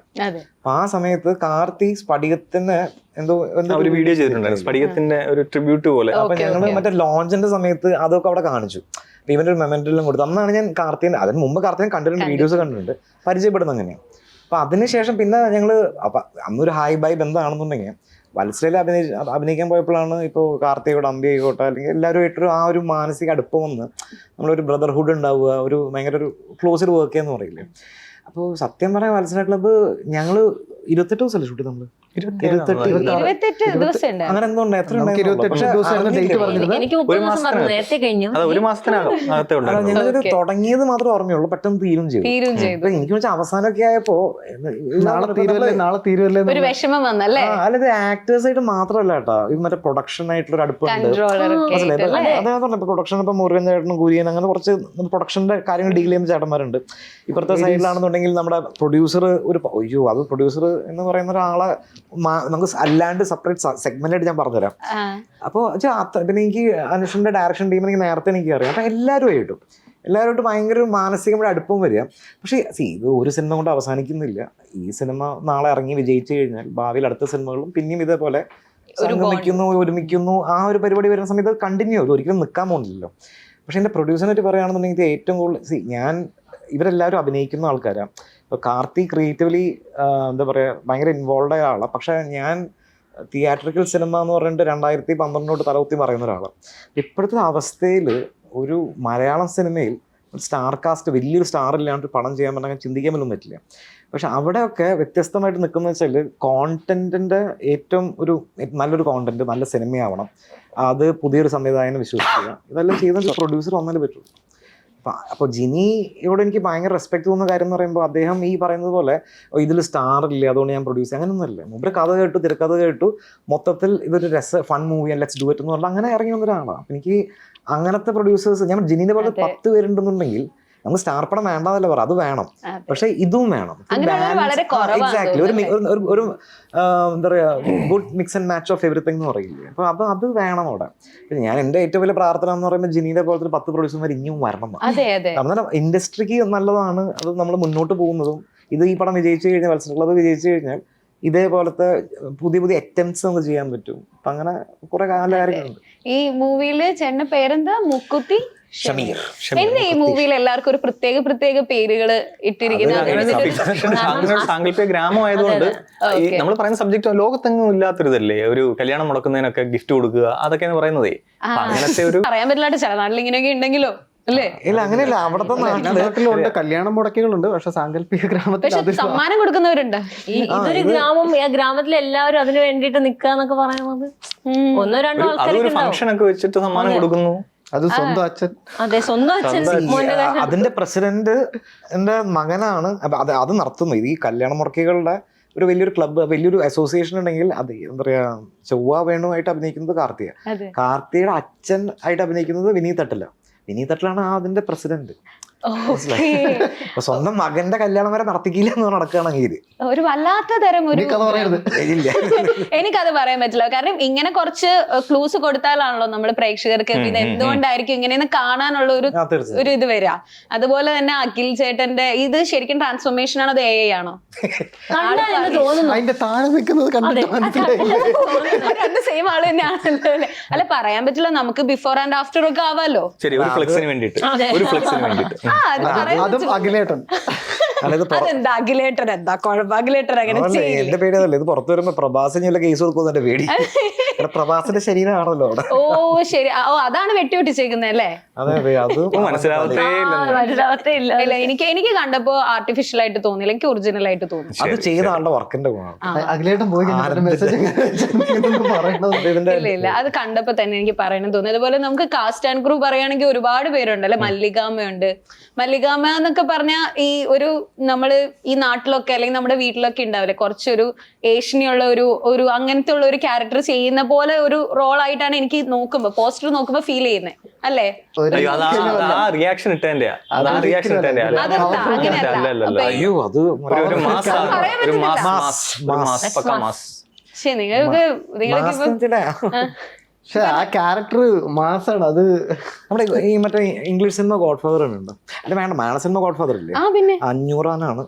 അപ്പൊ ആ സമയത്ത് കാർത്തി സ്പടികത്തിന് എന്തോ ഒരു വീഡിയോ ചെയ്തിട്ടുണ്ടായിരുന്നു, സ്പടികത്തിന്റെ ഒരു ട്രിബ്യൂട്ട് പോലെ. അപ്പൊ ഞങ്ങള് മറ്റേ ലോഞ്ചിന്റെ സമയത്ത് അതൊക്കെ അവിടെ കാണിച്ചു. അപ്പൊ ഇവന്റെ ഒരു മെമെന്റെല്ലാം കൊടുത്തു. അന്നാണ് ഞാൻ കാർത്തിനെ, അതിന് മുമ്പ് കാർത്തിനെ കണ്ടിട്ടുണ്ട്, വീഡിയോസ് കണ്ടിട്ടുണ്ട്, പരിചയപ്പെടുന്നത് അങ്ങനെയാണ്. അപ്പൊ അതിനുശേഷം പിന്നെ ഞങ്ങള് അപ്പൊ അന്നൊരു ഹായ് ബൈ ബന്ധമാണെന്നുണ്ടെങ്കിൽ വത്സലയിൽ അഭിനയിക്കാൻ പോയപ്പോഴാണ് ഇപ്പോൾ കാർത്തികയോട് അമ്പി ആയിക്കോട്ടെ അല്ലെങ്കിൽ എല്ലാവരുമായിട്ടൊരു ആ ഒരു മാനസിക അടുപ്പം വന്ന് നമ്മളൊരു ബ്രദർഹുഡ് ഉണ്ടാവുക, ഒരു ഭയങ്കര ഒരു ക്ലോസ്ഡ് വർക്ക് എന്ന് പറയില്ലേ. അപ്പോൾ സത്യം പറയാൻ വത്സല ക്ലബ്ബ് ഞങ്ങൾ 28 ദിവസമല്ലേ ഷൂട്ട് നമ്മള് 28 ദിവസം അങ്ങനെ എന്തോ ഉണ്ട്. എത്ര ഞങ്ങളത് തുടങ്ങിയത് മാത്രമേ ഓർമ്മയുള്ളൂ, പെട്ടെന്ന് തീരും ചെയ്തു. എനിക്ക് വെച്ചാൽ അവസാനമൊക്കെ ആയപ്പോ ഒരു വിഷമം വന്നല്ലേ. അല്ലത് ആക്ടേഴ്സ് ആയിട്ട് മാത്രമല്ല കേട്ടോ, ഇത് മറ്റേ പ്രൊഡക്ഷൻ ആയിട്ടുള്ള ഒരു അടുപ്പുണ്ട്. അതേ പറഞ്ഞ പ്രൊഡക്ഷൻ ഇപ്പൊ മുരുകൻ ചേട്ടനും കുര്യൻ അങ്ങനെ കുറച്ച് പ്രൊഡക്ഷന്റെ കാര്യങ്ങൾ ഡീൽ ചെയ്യുന്ന ചേട്ടന്മാരുണ്ട്. ഇപ്പുറത്തെ സൈഡിലാണെന്നുണ്ടെങ്കിൽ നമ്മുടെ പ്രൊഡ്യൂസർ അത് പ്രൊഡ്യൂസർ എന്ന് പറയുന്ന ഒരാളെ നമുക്ക് അല്ലാണ്ട് സെപ്പറേറ്റ് സെഗ്മെന്റ് ആയിട്ട് ഞാൻ പറഞ്ഞുതരാം. അപ്പോൾ പിന്നെ എനിക്ക് അനുഷിന്റെ ഡയറക്ഷൻ ടീം എനിക്ക് നേരത്തെ എനിക്ക് അറിയാം. അപ്പൊ എല്ലാവരും ആയിട്ടും എല്ലാവരോട്ടും ഭയങ്കര ഒരു മാനസികമായ അടുപ്പം വരിക. പക്ഷേ ഇത് ഒരു സിനിമ കൊണ്ട് അവസാനിക്കുന്നില്ല. ഈ സിനിമ നാളെ ഇറങ്ങി വിജയിച്ചു കഴിഞ്ഞാൽ ഭാവിയിൽ അടുത്ത സിനിമകളും പിന്നെയും ഇതേപോലെ സംഗമിക്കുന്നു, ഒരുമിക്കുന്നു, ആ ഒരു പരിപാടി വരുന്ന സമയത്ത് കണ്ടിന്യൂ ചെയ്തു, ഒരിക്കലും നിൽക്കാൻ പോകുന്നില്ലല്ലോ. പക്ഷെ എൻ്റെ പ്രൊഡ്യൂസറിനായിട്ട് പറയുകയാണെന്നുണ്ടെങ്കിൽ ഇത് ഏറ്റവും കൂടുതൽ ഞാൻ ഇവരെല്ലാവരും അഭിനയിക്കുന്ന ആൾക്കാരാണ്. ഇപ്പോൾ കാർത്തി ക്രിയേറ്റീവ്ലി എന്താ പറയുക ഭയങ്കര ഇൻവോൾവ് ആയ ആളാണ്. പക്ഷേ ഞാൻ തിയേറ്ററിക്കൽ സിനിമ എന്ന് പറഞ്ഞിട്ട് 2012 തലകുത്തി പറയുന്ന ഒരാളാണ്. ഇപ്പോഴത്തെ അവസ്ഥയിൽ ഒരു മലയാളം സിനിമയിൽ സ്റ്റാർ കാസ്റ്റ് വലിയൊരു സ്റ്റാർ ഇല്ലാണ്ട് പടം ചെയ്യാൻ പറഞ്ഞാൽ ചിന്തിക്കാൻ പോലും പറ്റില്ല. പക്ഷെ അവിടെയൊക്കെ വ്യത്യസ്തമായിട്ട് നിൽക്കുന്ന വെച്ചാൽ കോണ്ടന്റിൻ്റെ ഏറ്റവും ഒരു നല്ലൊരു കോണ്ടന്റ്, നല്ല സിനിമയാവണം, അത് പുതിയൊരു സംവിധായകനെ വിശ്വസിക്കുക, ഇതെല്ലാം ചെയ്യുന്ന പ്രൊഡ്യൂസർ വന്നാലേ പറ്റുള്ളൂ. അപ്പോൾ ജിനിയോട് എനിക്ക് ഭയങ്കര റെസ്പെക്ട് തോന്നുന്ന കാര്യം എന്ന് പറയുമ്പോൾ അദ്ദേഹം ഈ പറയുന്നത് പോലെ ഇതിൽ സ്റ്റാർ ഇല്ല അതുകൊണ്ട് ഞാൻ പ്രൊഡ്യൂസ് ചെയ്യാം, അങ്ങനെയൊന്നുമല്ല. മുമ്പ് കഥ കേട്ടു, തിരക്കഥ കേട്ടു, മൊത്തത്തിൽ ഇതൊരു fun movie, let's do it എന്ന് പറഞ്ഞാൽ അങ്ങനെ ഇറങ്ങി വന്നൊരാളാണ്. അപ്പം എനിക്ക് അങ്ങനത്തെ പ്രൊഡ്യൂസേഴ്സ്, ഞാൻ ജിനിന്റെ പോലെ 10 പേരുണ്ടെന്നുണ്ടെങ്കിൽ നമുക്ക് സ്റ്റാർ പടം വേണ്ടാന്നല്ല പറ, അത് വേണം, പക്ഷെ ഇതും വേണം. എക്സാക്ട്ലി ഒരു എന്താ പറയാ good mix and match of everything എന്ന് പറയില്ലേ. അപ്പൊ അത് വേണം അവിടെ. ഞാൻ എന്റെ ഏറ്റവും വലിയ പ്രാർത്ഥന എന്ന് പറയുമ്പോൾ ജിനിയുടെ പോലത്തെ 10 പ്രൊഡ്യൂസർമാർ ഇനിയും വരണം. കാരണം ഇൻഡസ്ട്രിക്ക് നല്ലതാണ്, അത് നമ്മൾ മുന്നോട്ട് പോകുന്നതും. ഇത് ഈ പടം വിജയിച്ചു കഴിഞ്ഞാൽ, വത്സര ക്ലബ് വിജയിച്ചു കഴിഞ്ഞാൽ ഇതേപോലത്തെ പുതിയ പുതിയ അറ്റംപ്റ്റ്സ് നമുക്ക് ചെയ്യാൻ പറ്റും. അപ്പൊ അങ്ങനെ കുറെ നല്ല കാര്യങ്ങളുണ്ട്. ഈ മൂവിയില് ചേട്ടന്റെ പേരെന്താ? മുക്കുത്തി ഷമീർ. എന്താ ഈ മൂവിയിൽ എല്ലാവർക്കും ഒരു പ്രത്യേക പേരുകള് ഇട്ടിരിക്കുന്നത്? സാങ്കല്പിക ഗ്രാമമായതുകൊണ്ട് നമ്മൾ പറയുന്ന സബ്ജക്ട് ലോകത്തെങ്ങും ഇല്ലാത്തൊരിതല്ലേ, ഒരു കല്യാണം മുടക്കുന്നതിനൊക്കെ ഗിഫ്റ്റ് കൊടുക്കുക, അതൊക്കെയാണ് പറയുന്നതേ. അങ്ങനത്തെ ഒരു പറയാൻ പറ്റില്ല, ചില നാട്ടിൽ ഇങ്ങനെയൊക്കെ ഉണ്ടെങ്കിലോ അല്ലേ? ഇല്ല, അങ്ങനെയല്ല. അവിടത്തെ നാട്ടിലുണ്ട് കല്യാണം മുടക്കികളുണ്ട്, പക്ഷെ സാങ്കല്പിക ഗ്രാമത്തിൽ സമ്മാനം കൊടുക്കുന്നവരുണ്ട്. ഇതൊരു ഗ്രാമം, ആ ഗ്രാമത്തിലെ എല്ലാവരും അതിന് വേണ്ടിട്ട് നിക്കാന്നൊക്കെ പറയുന്നത് 1-2 ആൾക്കാർ ഫംഗ്ഷൻ ഒക്കെ വെച്ചിട്ട് സമ്മാനം കൊടുക്കുന്നു. അത് സ്വന്തം അച്ഛൻ. അതെ, സ്വന്തം അച്ഛൻ. അതിന്റെ പ്രസിഡന്റ് എന്റെ മകനാണ് അത് നടത്തുന്നത്. ഈ കല്യാണ മുടക്കികളുടെ ഒരു വലിയൊരു ക്ലബ്ബ്, വലിയൊരു അസോസിയേഷൻ ഉണ്ടെങ്കിൽ അത് എന്താ പറയാ, ചൊവ്വ വേണുമായിട്ട് അഭിനയിക്കുന്നത് കാർത്തിയുടെ അച്ഛൻ ആയിട്ട് അഭിനയിക്കുന്നത് വിനീത് തട്ടില. വിനീത് തട്ടിലാണ് അതിന്റെ പ്രസിഡന്റ്. സ്വന്തം മകന്റെ കല്യാണം വരെ നടത്തിക്കില്ല എന്ന് നടക്കുകയാണെങ്കിൽ ഒരു വല്ലാത്ത തരം ഒരു എനിക്കത് പറയാൻ പറ്റില്ല. കാരണം ഇങ്ങനെ കുറച്ച് ക്ലൂസ് കൊടുത്താലാണല്ലോ നമ്മള് പ്രേക്ഷകർക്ക് ഇത് എന്തുകൊണ്ടായിരിക്കും ഇങ്ങനെയെന്ന് കാണാനുള്ള ഒരു ഇത് വരിക. അതുപോലെ തന്നെ അഖിൽ ചേട്ടന്റെ ഇത് ശരിക്കും ട്രാൻസ്ഫോർമേഷൻ ആണോ, അത് AI ആണോ? അതിന്റെ താഴെ നിൽക്കുന്നത് രണ്ട് സെയിം ആള് തന്നെയാണല്ലോ അല്ലെ? അല്ല, പറയാൻ പറ്റില്ല, നമുക്ക് ബിഫോർ ആൻഡ് ആഫ്റ്റർ ഒക്കെ ആവാലോ. ഫ്ലെക്സിന് വേണ്ടിട്ട്. അതും അഖിലേട്ടൻ. അതെന്താ അഖിലേട്ടൻ, എന്താ കുഴപ്പം? അഖിലേട്ടൻ അങ്ങനെ എന്റെ പേടി അതല്ല, ഇത് പുറത്തു വരുമ്പോ പ്രഭാസിന് കേസ് കൊടുക്കും എന്റെ പേടി. പ്രഭാസിന്റെ ശരീരമാണല്ലോ അവിടെ. ഓ ശരി, ഓ അതാണ് വെട്ടിവെട്ടിച്ചേക്കുന്നത് അല്ലേ? അതെ അതെ, അത് മനസ്സിലാവത്തേ ഇല്ല. എനിക്ക് കണ്ടപ്പോ ആർട്ടിഫിഷ്യൽ ആയിട്ട് തോന്നിയില്ല, എനിക്ക് ഒറിജിനൽ ആയിട്ട് തോന്നി. അത് ചെയ്ത ആളുടെ വർക്കിന്റെ ഗുണം. അഖിലേട്ടൻ പോയി ഇല്ല, അത് കണ്ടപ്പോ തന്നെ എനിക്ക് പറയണമെന്ന് തോന്നി. അതുപോലെ നമുക്ക് കാസ്റ്റ് ആൻഡ് ക്രൂ പറയുകയാണെങ്കിൽ ഒരുപാട് പേരുണ്ട് അല്ലെ. മല്ലികാമ്മയുണ്ട്. മല്ലികാമ്മ എന്നൊക്കെ പറഞ്ഞാൽ ഈ ഒരു നമ്മള് ഈ നാട്ടിലൊക്കെ അല്ലെങ്കിൽ നമ്മുടെ വീട്ടിലൊക്കെ ഉണ്ടാവില്ലേ, കുറച്ചൊരു ഏഷ്യനുള്ള ഒരു അങ്ങനത്തെ ഉള്ള ഒരു ക്യാരക്ടർ ചെയ്യുന്ന പോലെ ഒരു റോൾ ആയിട്ടാണ് എനിക്ക് നോക്കുമ്പോ, പോസ്റ്റർ നോക്കുമ്പോ ഫീൽ ചെയ്യുന്നത് അല്ലേ? റിയാക്ഷൻ ഇട്ടേന്റെ ശരി, നിങ്ങൾക്ക് പക്ഷെ ആ ക്യാരക്ടർ മാസാണ്. അത് നമ്മുടെ ഈ മറ്റേ ഇംഗ്ലീഷ് സിനിമ ഗോഡ് ഫാദർ ഉണ്ട്. അല്ല വേണ്ട, മലയാള സിനിമ ഗോഡ് ഫാദർ ഇല്ലേ? 500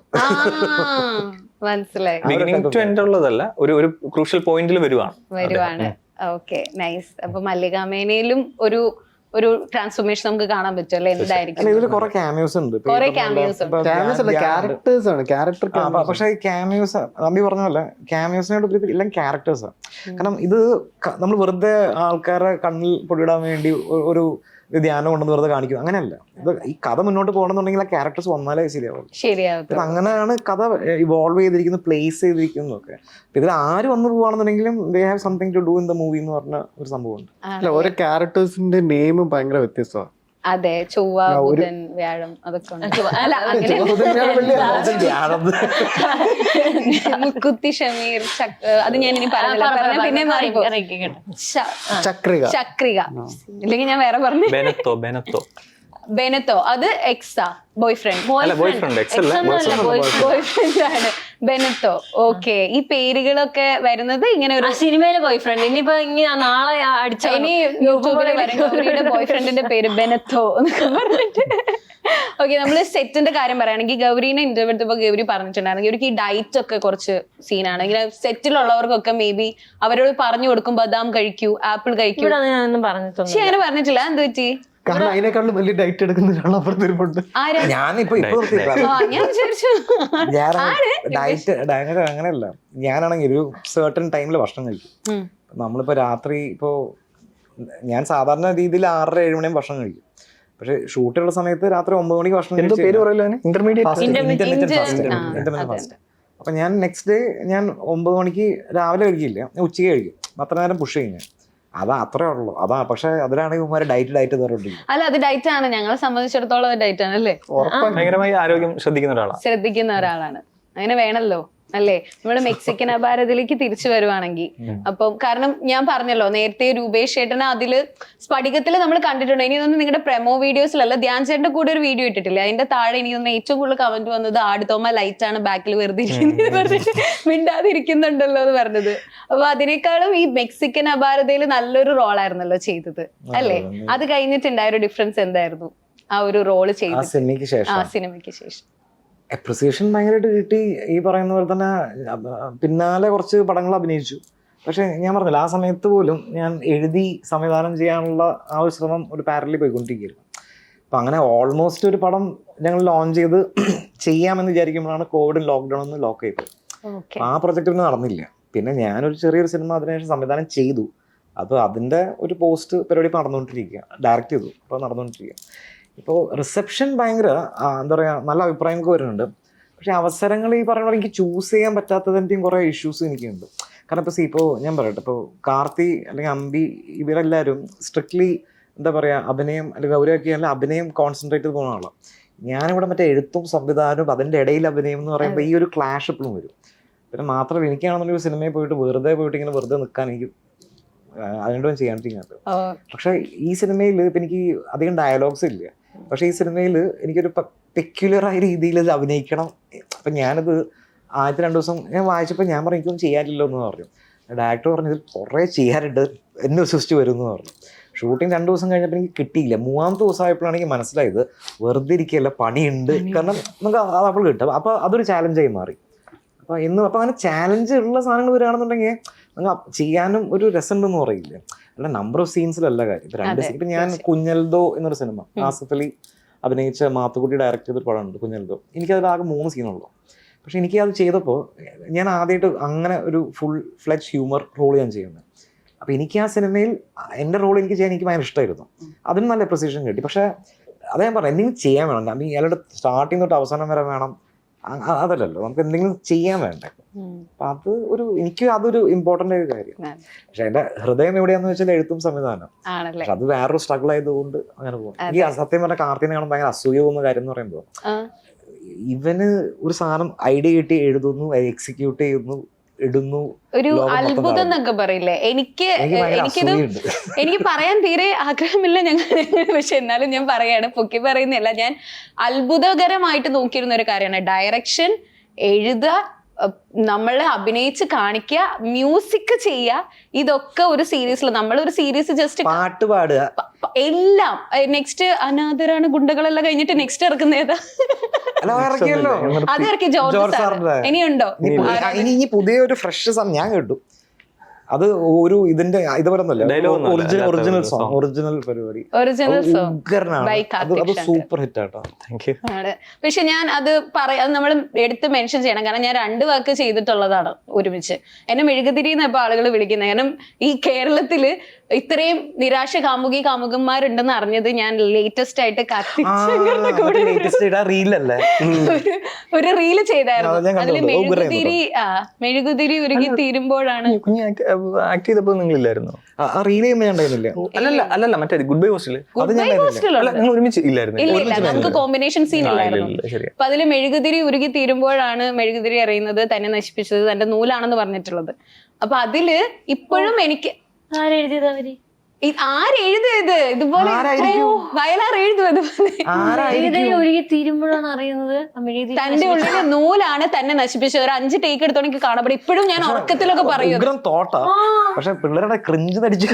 മനസ്സിലായി. ബിഗിനിങ് ടു എൻഡ് ഉള്ളതല്ല, ഒരു ക്രൂഷ്യൽ പോയിന്റിൽ വരുവാണ്. Okay, nice. അപ്പൊ മല്ലികാമേനയിലും ഒരു ട്രാൻസ്ഫോർമേഷൻ നമുക്ക് കാണാൻ പറ്റും അല്ലെ? എന്തായിരിക്കും? ഇതിൽ കുറെ ക്യാമിയോസ് ഉണ്ട്. പക്ഷെ ക്യാമിയോസ് നമ്പി പറഞ്ഞ പോലെ ക്യാമിയോസിനോട് എല്ലാം ക്യാരക്ടേഴ്സാണ്. കാരണം ഇത് നമ്മൾ വെറുതെ ആൾക്കാരെ കണ്ണിൽ പൊടിയിടാൻ വേണ്ടി ഒരു ധ്യാനം കൊണ്ടെന്ന് വെറുതെ കാണിക്കും, അങ്ങനെയല്ല. ഇത് ഈ കഥ മുന്നോട്ട് പോകണമെന്നുണ്ടെങ്കിൽ ആ ക്യാരക്ടേഴ്സ് വന്നാലേ ശരിയാവും. അങ്ങനെയാണ് കഥ ഇവോൾവ് ചെയ്തിരിക്കുന്നത്, പ്ലേസ് ചെയ്തിരിക്കുന്നത് ഒക്കെ. ഇതിൽ ആര് വന്നു പോവാണെന്നുണ്ടെങ്കിലും they have something to do in the movie എന്ന് പറഞ്ഞ ഒരു സംഭവമുണ്ട്. ഓരോ ക്യാരക്ടേഴ്സിന്റെ നെയിമും ഭയങ്കര വ്യത്യസ്തമാണ്. അതെ, ചൊവ്വ, ബുധൻ, വ്യാഴം അതൊക്കെ മുക്കുത്തി, ഷമീർ, അത് ഞാൻ ഇനി പറഞ്ഞില്ല, പിന്നെ ചക്രിക, ഇല്ലെങ്കിൽ ഞാൻ വേറെ പറഞ്ഞു. ബെനത്തോ അത് എക്സാ ബോയ് ഫ്രണ്ട് അല്ല ബോയ് ഫ്രണ്ട് എക്സ് അല്ല ബോയ് ഫ്രണ്ട് ആണ് ബെനത്തോ. ഓക്കെ, ഈ പേരുകളൊക്കെ വരുന്നത് ഇങ്ങനെ ഒരു സിനിമയിലെ ബോയ് ഫ്രണ്ട്. ഇനിയിപ്പോ ഇങ്ങനെ നാളെ അടിച്ച ഇനി യൂട്യൂബിൽ വരും ഗൗരിയുടെ ബോയ് ഫ്രണ്ടിന്റെ പേര് ബെനത്തോ എന്നൊക്കെ പറഞ്ഞിട്ട്. ഓക്കെ, നമ്മള് സെറ്റിന്റെ കാര്യം പറയുകയാണെങ്കിൽ ഗൗരീനെ ഇന്റർവ്യൂ എടുത്തപ്പോ ഗൗരി പറഞ്ഞിട്ടുണ്ടായിരുന്നു ഗൗരിക്ക് ഈ ഡയറ്റ് ഒക്കെ കുറച്ച് സീനാണ്. ഇങ്ങനെ സെറ്റിലുള്ളവർക്കൊക്കെ മേ ബി അവരോട് പറഞ്ഞു കൊടുക്കും ബദാം കഴിക്കൂ, ആപ്പിൾ കഴിക്കൂ. ഇവിടെ ഞാനൊന്നും പറഞ്ഞിട്ടൊന്നും പക്ഷെ അങ്ങനെ പറഞ്ഞിട്ടില്ല. എന്ത് പറ്റി? കാരണം അതിനേക്കാളും വലിയ ഡയറ്റ് എടുക്കുന്ന ഒരാൾ അപ്പുറത്തിരിപ്പുണ്ട്. ആരാ? ഞാനിപ്പോ ഞാൻ വിചാരിച്ചു ഡയറ്റ് അങ്ങനെയല്ല. ഞാനാണെങ്കിൽ ഒരു സർട്ടൺ ടൈമിൽ ഭക്ഷണം കഴിക്കും. നമ്മളിപ്പോ രാത്രി ഇപ്പോ ഞാൻ സാധാരണ രീതിയിൽ 6-7 മണിയും ഭക്ഷണം കഴിക്കും. പക്ഷെ ഷൂട്ടുള്ള സമയത്ത് രാത്രി 9 മണിക്ക് ഭക്ഷണം ഫാസ്റ്റ്. അപ്പൊ ഞാൻ നെക്സ്റ്റ് ഡേ ഞാൻ 9 മണിക്ക് രാവിലെ കഴിക്കില്ല, ഞാൻ ഉച്ചയ്ക്ക് കഴിക്കും. അത്ര നേരം പുഷ് ചെയ്യും. അതാ അത്രേ ഉള്ളൂ. അതാ പക്ഷെ അതിലാണെങ്കിൽ ഇവന്മാര് ഡയറ്റ് തരുന്നുണ്ട്. അല്ല, അത് ഡയറ്റ് ആണ്. ഞങ്ങളെ സംബന്ധിച്ചിടത്തോളം അത് ഡയറ്റ് ആണ് അല്ലേ. ഭയങ്കരമായി ആരോഗ്യം ശ്രദ്ധിക്കുന്ന ഒരാളാണ്. അങ്ങനെ വേണല്ലോ അല്ലേ. നമ്മള് മെക്സിക്കൻ അപാരത്തിലേക്ക് തിരിച്ചു വരുവാണെങ്കിൽ അപ്പം കാരണം ഞാൻ പറഞ്ഞല്ലോ നേരത്തെ രൂപേഷ് ചേട്ടന് അതില് സ്ഫടികത്തില് നമ്മൾ കണ്ടിട്ടുണ്ട്. ഇനി ഇതൊന്നും നിങ്ങളുടെ പ്രൊമോ വീഡിയോസിലല്ല, ധ്യാൻ ചേട്ടന്റെ കൂടെ ഒരു വീഡിയോ ഇട്ടിട്ടില്ല. അതിന്റെ താഴെ എനിക്ക് തോന്നുന്നു ഏറ്റവും കൂടുതൽ കമന്റ് വന്നത് ആടുതോമ ലൈറ്റ് ആണ് ബാക്കിൽ വെറുതെ ഇരിക്കുന്നത് പറഞ്ഞിട്ട് മിണ്ടാതിരിക്കുന്നുണ്ടല്ലോ എന്ന് പറഞ്ഞത്. അപ്പൊ അതിനേക്കാളും ഈ മെക്സിക്കൻ അപാരതയിൽ നല്ലൊരു റോളായിരുന്നല്ലോ ചെയ്തത് അല്ലേ. അത് കഴിഞ്ഞിട്ടുണ്ടായ ഒരു ഡിഫറൻസ് എന്തായിരുന്നു ആ ഒരു റോള് ചെയ്തത് സിനിമയ്ക്ക് ശേഷം? അപ്രിസിയേഷൻ ഭയങ്കരമായിട്ട് കിട്ടി. ഈ പറയുന്ന പോലെ തന്നെ പിന്നാലെ കുറച്ച് പടങ്ങൾ അഭിനയിച്ചു. പക്ഷെ ഞാൻ പറഞ്ഞില്ല, ആ സമയത്ത് പോലും ഞാൻ എഴുതി സംവിധാനം ചെയ്യാനുള്ള ആ ഒരു ശ്രമം ഒരു പാരലിൽ പോയിക്കൊണ്ടിരിക്കുകയായിരുന്നു. അപ്പം അങ്ങനെ ഓൾമോസ്റ്റ് ഒരു പടം ഞങ്ങൾ ലോഞ്ച് ചെയ്ത് ചെയ്യാമെന്ന് വിചാരിക്കുമ്പോഴാണ് കോവിഡും ലോക്ക്ഡൗൺ ലോക്ക് ചെയ്തത്. ആ പ്രൊജക്റ്റ് പിന്നെ നടന്നില്ല. പിന്നെ ഞാനൊരു ചെറിയൊരു സിനിമ അതിനുശേഷം സംവിധാനം ചെയ്തു. അപ്പോൾ അതിൻ്റെ ഒരു പോസ്റ്റ് പരിപാടി ഇപ്പോൾ നടന്നുകൊണ്ടിരിക്കുക, ഡയറക്റ്റ് ചെയ്തു, അപ്പോൾ നടന്നുകൊണ്ടിരിക്കുക. ഇപ്പോൾ റിസപ്ഷൻ ഭയങ്കര എന്താ പറയുക, നല്ല അഭിപ്രായമൊക്കെ വരുന്നുണ്ട്. പക്ഷെ അവസരങ്ങൾ ഈ പറയുന്ന പോലെ എനിക്ക് ചൂസ് ചെയ്യാൻ പറ്റാത്തതിൻ്റെയും കുറേ ഇഷ്യൂസ് എനിക്കുണ്ട്. കാരണം ഇപ്പോൾ ഞാൻ പറയട്ടെ, ഇപ്പോൾ കാർത്തി അല്ലെങ്കിൽ അമ്പി ഇവരെല്ലാവരും സ്ട്രിക്ട്ലി എന്താ പറയുക അഭിനയം അല്ലെങ്കിൽ ഗൗരവൊക്കെ അല്ല അഭിനയം കോൺസെൻട്രേറ്റ് ചെയ്ത് പോകുന്ന ആളാണ്. ഞാനിവിടെ മറ്റേ എഴുത്തും സംവിധാനവും അതിൻ്റെ ഇടയിൽ അഭിനയം എന്ന് പറയുമ്പോൾ ഈ ഒരു ക്ലാഷ് എപ്പോഴും വരും. പിന്നെ മാത്രമല്ല എനിക്കാണെന്നുണ്ടെങ്കിൽ സിനിമയിൽ പോയിട്ട് ഇങ്ങനെ വെറുതെ നിൽക്കാൻ എനിക്ക് അതുകൊണ്ടും ചെയ്യാണ്ടിരിക്കുന്നത്. പക്ഷെ ഈ സിനിമയിൽ ഇപ്പം എനിക്ക് അധികം ഡയലോഗ്സ് ഇല്ല. പക്ഷെ ഈ സിനിമയിൽ എനിക്കൊരു പെക്യുലറായ രീതിയിൽ ഇത് അഭിനയിക്കണം. അപ്പം ഞാനത് ആദ്യത്തെ 2 ദിവസം ഞാൻ വായിച്ചപ്പോൾ ഞാൻ പറഞ്ഞു എനിക്കൊന്നും ചെയ്യാനില്ലോ എന്ന് പറഞ്ഞു. ഡയറക്ടർ പറഞ്ഞു ഇതിൽ കുറേ ചെയ്യാനുണ്ട്, എന്നെ വിശ്വസിച്ച് വരും എന്ന് പറഞ്ഞു. ഷൂട്ടിങ് 2 ദിവസം കഴിഞ്ഞപ്പോൾ എനിക്ക് കിട്ടിയില്ല. 3-ാമത്തെ ദിവസമായപ്പോഴാണ് എനിക്ക് മനസ്സിലായത് വെറുതെ ഇരിക്കുകയല്ല, പണിയുണ്ട്. കാരണം നമുക്ക് അത് അപ്പോൾ കിട്ടും. അപ്പോൾ അതൊരു ചാലഞ്ചായി മാറി. അപ്പോൾ അങ്ങനെ ചാലഞ്ച് ഉള്ള സാധനങ്ങൾ വരികയാണെന്നുണ്ടെങ്കിൽ നമുക്ക് ചെയ്യാനും ഒരു രസമുണ്ടെന്ന് പറയില്ല. അല്ല നമ്പർ ഓഫ് സീൻസിലല്ല കാര്യം. ഇപ്പം 2 ഇപ്പം ഞാൻ കുഞ്ഞൽദോ എന്നൊരു സിനിമ ആസിഫ് അലി അഭിനയിച്ച മാത്തുക്കുട്ടി ഡയറക്റ്റ് ചെയ്തൊരു പടമുണ്ട് കുഞ്ഞൽദോ. എനിക്കതിലാകെ 3 സീനുള്ളൂ. പക്ഷെ എനിക്ക് അത് ചെയ്തപ്പോൾ ഞാൻ ആദ്യമായിട്ട് അങ്ങനെ ഒരു ഫുൾ ഫ്ലെഡ്ജ് ഹ്യൂമർ റോൾ ഞാൻ ചെയ്യുന്നത്. അപ്പോൾ എനിക്ക് ആ സിനിമയിൽ എൻ്റെ റോൾ എനിക്ക് ചെയ്യാൻ എനിക്ക് ഭയങ്കര ഇഷ്ടമായിരുന്നു. അതിന് നല്ല അപ്രിസിയേഷൻ കിട്ടി. പക്ഷേ അത് ഞാൻ പറഞ്ഞു എന്തെങ്കിലും ചെയ്യാൻ വേണം. ഐ മീൻ ഇയാളുടെ സ്റ്റാർട്ടിങ് തൊട്ട് അവസാനം വരെ വേണം, അതല്ലല്ലോ, നമുക്ക് എന്തെങ്കിലും ചെയ്യാൻ വേണ്ടേ. അപ്പം എനിക്ക് അതൊരു ഇമ്പോർട്ടൻ്റ് ഒരു കാര്യം. പക്ഷെ എൻ്റെ ഹൃദയം എവിടെയാന്ന് വെച്ചാൽ എഴുത്തും സംവിധാനം. പക്ഷെ അത് വേറൊരു സ്ട്രഗിൾ ആയതുകൊണ്ട് അങ്ങനെ പോകും. ഈ സത്യം പറഞ്ഞ കാർത്തിനെ കാണാൻ ഭയങ്കര അസൂയ പോകുന്ന കാര്യം എന്ന് പറയുമ്പോൾ ഇവന് ഒരു സാധനം ഐഡിയ കിട്ടി എഴുതുന്നു, എക്സിക്യൂട്ട് ചെയ്യുന്നു, ഇടുന്നു. ഒരു അത്ഭുതം എന്നൊക്കെ പറയില്ലേ. എനിക്ക് പറയാൻ തീരെ ആഗ്രഹമില്ല ഞങ്ങൾ, പക്ഷെ എന്നാലും ഞാൻ പറയാണ്, പൊക്കി പറയുന്നില്ല. ഞാൻ അത്ഭുതകരമായിട്ട് നോക്കിയിരുന്ന ഒരു കാര്യമാണ് ഡയറക്ഷൻ, എഴുതുക, നമ്മളെ അഭിനയിച്ച് കാണിക്കുക, മ്യൂസിക് ചെയ്യുക. ഇതൊക്കെ ഒരു സീരീസിൽ നമ്മളൊരു സീരീസ് ജസ്റ്റ് പാട്ട് പാടുക എല്ലാം. നെക്സ്റ്റ് അനാഥരാണ് ഗുണ്ടകളെല്ലാം കഴിഞ്ഞിട്ട് നെക്സ്റ്റ് ഇറക്കുന്ന ഏതാ? അത് ഇറക്കി ജോർജ് സാർ. ഇനിയുണ്ടോ? ഇനി പുതിയൊരു ഫ്രഷ് സാധനം ഞാൻ കേട്ടു. അത് ഒരു ഇതിന്റെ ഇതുപോലെ ഒറിജിനൽ പരിപാടി, അത് സൂപ്പർ ഹിറ്റ് ആട്ടോ. പക്ഷെ ഞാൻ അത് നമ്മൾ എടുത്ത് മെൻഷൻ ചെയ്യണം. കാരണം ഞാൻ 2 വർക്ക് ചെയ്തിട്ടുള്ളതാണ് ഒരുമിച്ച്. എന്നെ മെഴുകുതിരി എന്നപ്പോ ആളുകൾ വിളിക്കുന്നത്. കാരണം ഈ കേരളത്തില് ഇത്രയും നിരാശ കാമുകന്മാരുണ്ടെന്ന് അറിഞ്ഞത് ഞാൻ ലേറ്റസ്റ്റ് ആയിട്ട് ഒരു റീല് ചെയ്തായിരുന്നു. അതില് മെഴുകുതിരി ഉരുകി തീരുമ്പോഴാണ്. ആക്ട് ചെയ്തപ്പോ നിങ്ങളില്ലായിരുന്നു? അല്ലല്ല മറ്റേ ഗുഡ് ബൈ ഹോസ്റ്റലിൽ നിങ്ങൾ ഒരുമിച്ച് ഇല്ലായിരുന്നു? ഇല്ല, നമുക്ക് കോമ്പിനേഷൻ സീൻ ഇല്ലായിരുന്നു. അപ്പൊ അതില് മെഴുകുതിരി ഉരുകി തീരുമ്പോഴാണ് മെഴുകുതിരി അറിയുന്നത് തന്നെ നശിപ്പിച്ചത് തന്റെ നൂലാണെന്ന് പറഞ്ഞിട്ടുള്ളത്. അപ്പൊ അതില് ഇപ്പോഴും എനിക്ക് ആരെഴുതിയത്? അവര് ആരെഴുതിയത് ഇതുപോലെ? ആരായിരിക്കും? വയലാർ എഴുതും ഇതുപോലെ. ആരായിരിക്കും? ഒഴുകി തീരുമ്പോഴാണ് അറിയുന്നത് തന്റെ ഉള്ളിലെ നൂലാണ് തന്നെ നശിപ്പിച്ചത്. ഒരു 5 ടേക്ക് എടുത്തോണെങ്കിൽ കാണപ്പെടും. ഇപ്പോഴും ഞാൻ ഉറക്കത്തിലൊക്കെ പറയും ഉഗ്രം തോട്ടാ. പക്ഷെ പിള്ളേരുടെ ക്രിഞ്ച് തടിച്ച്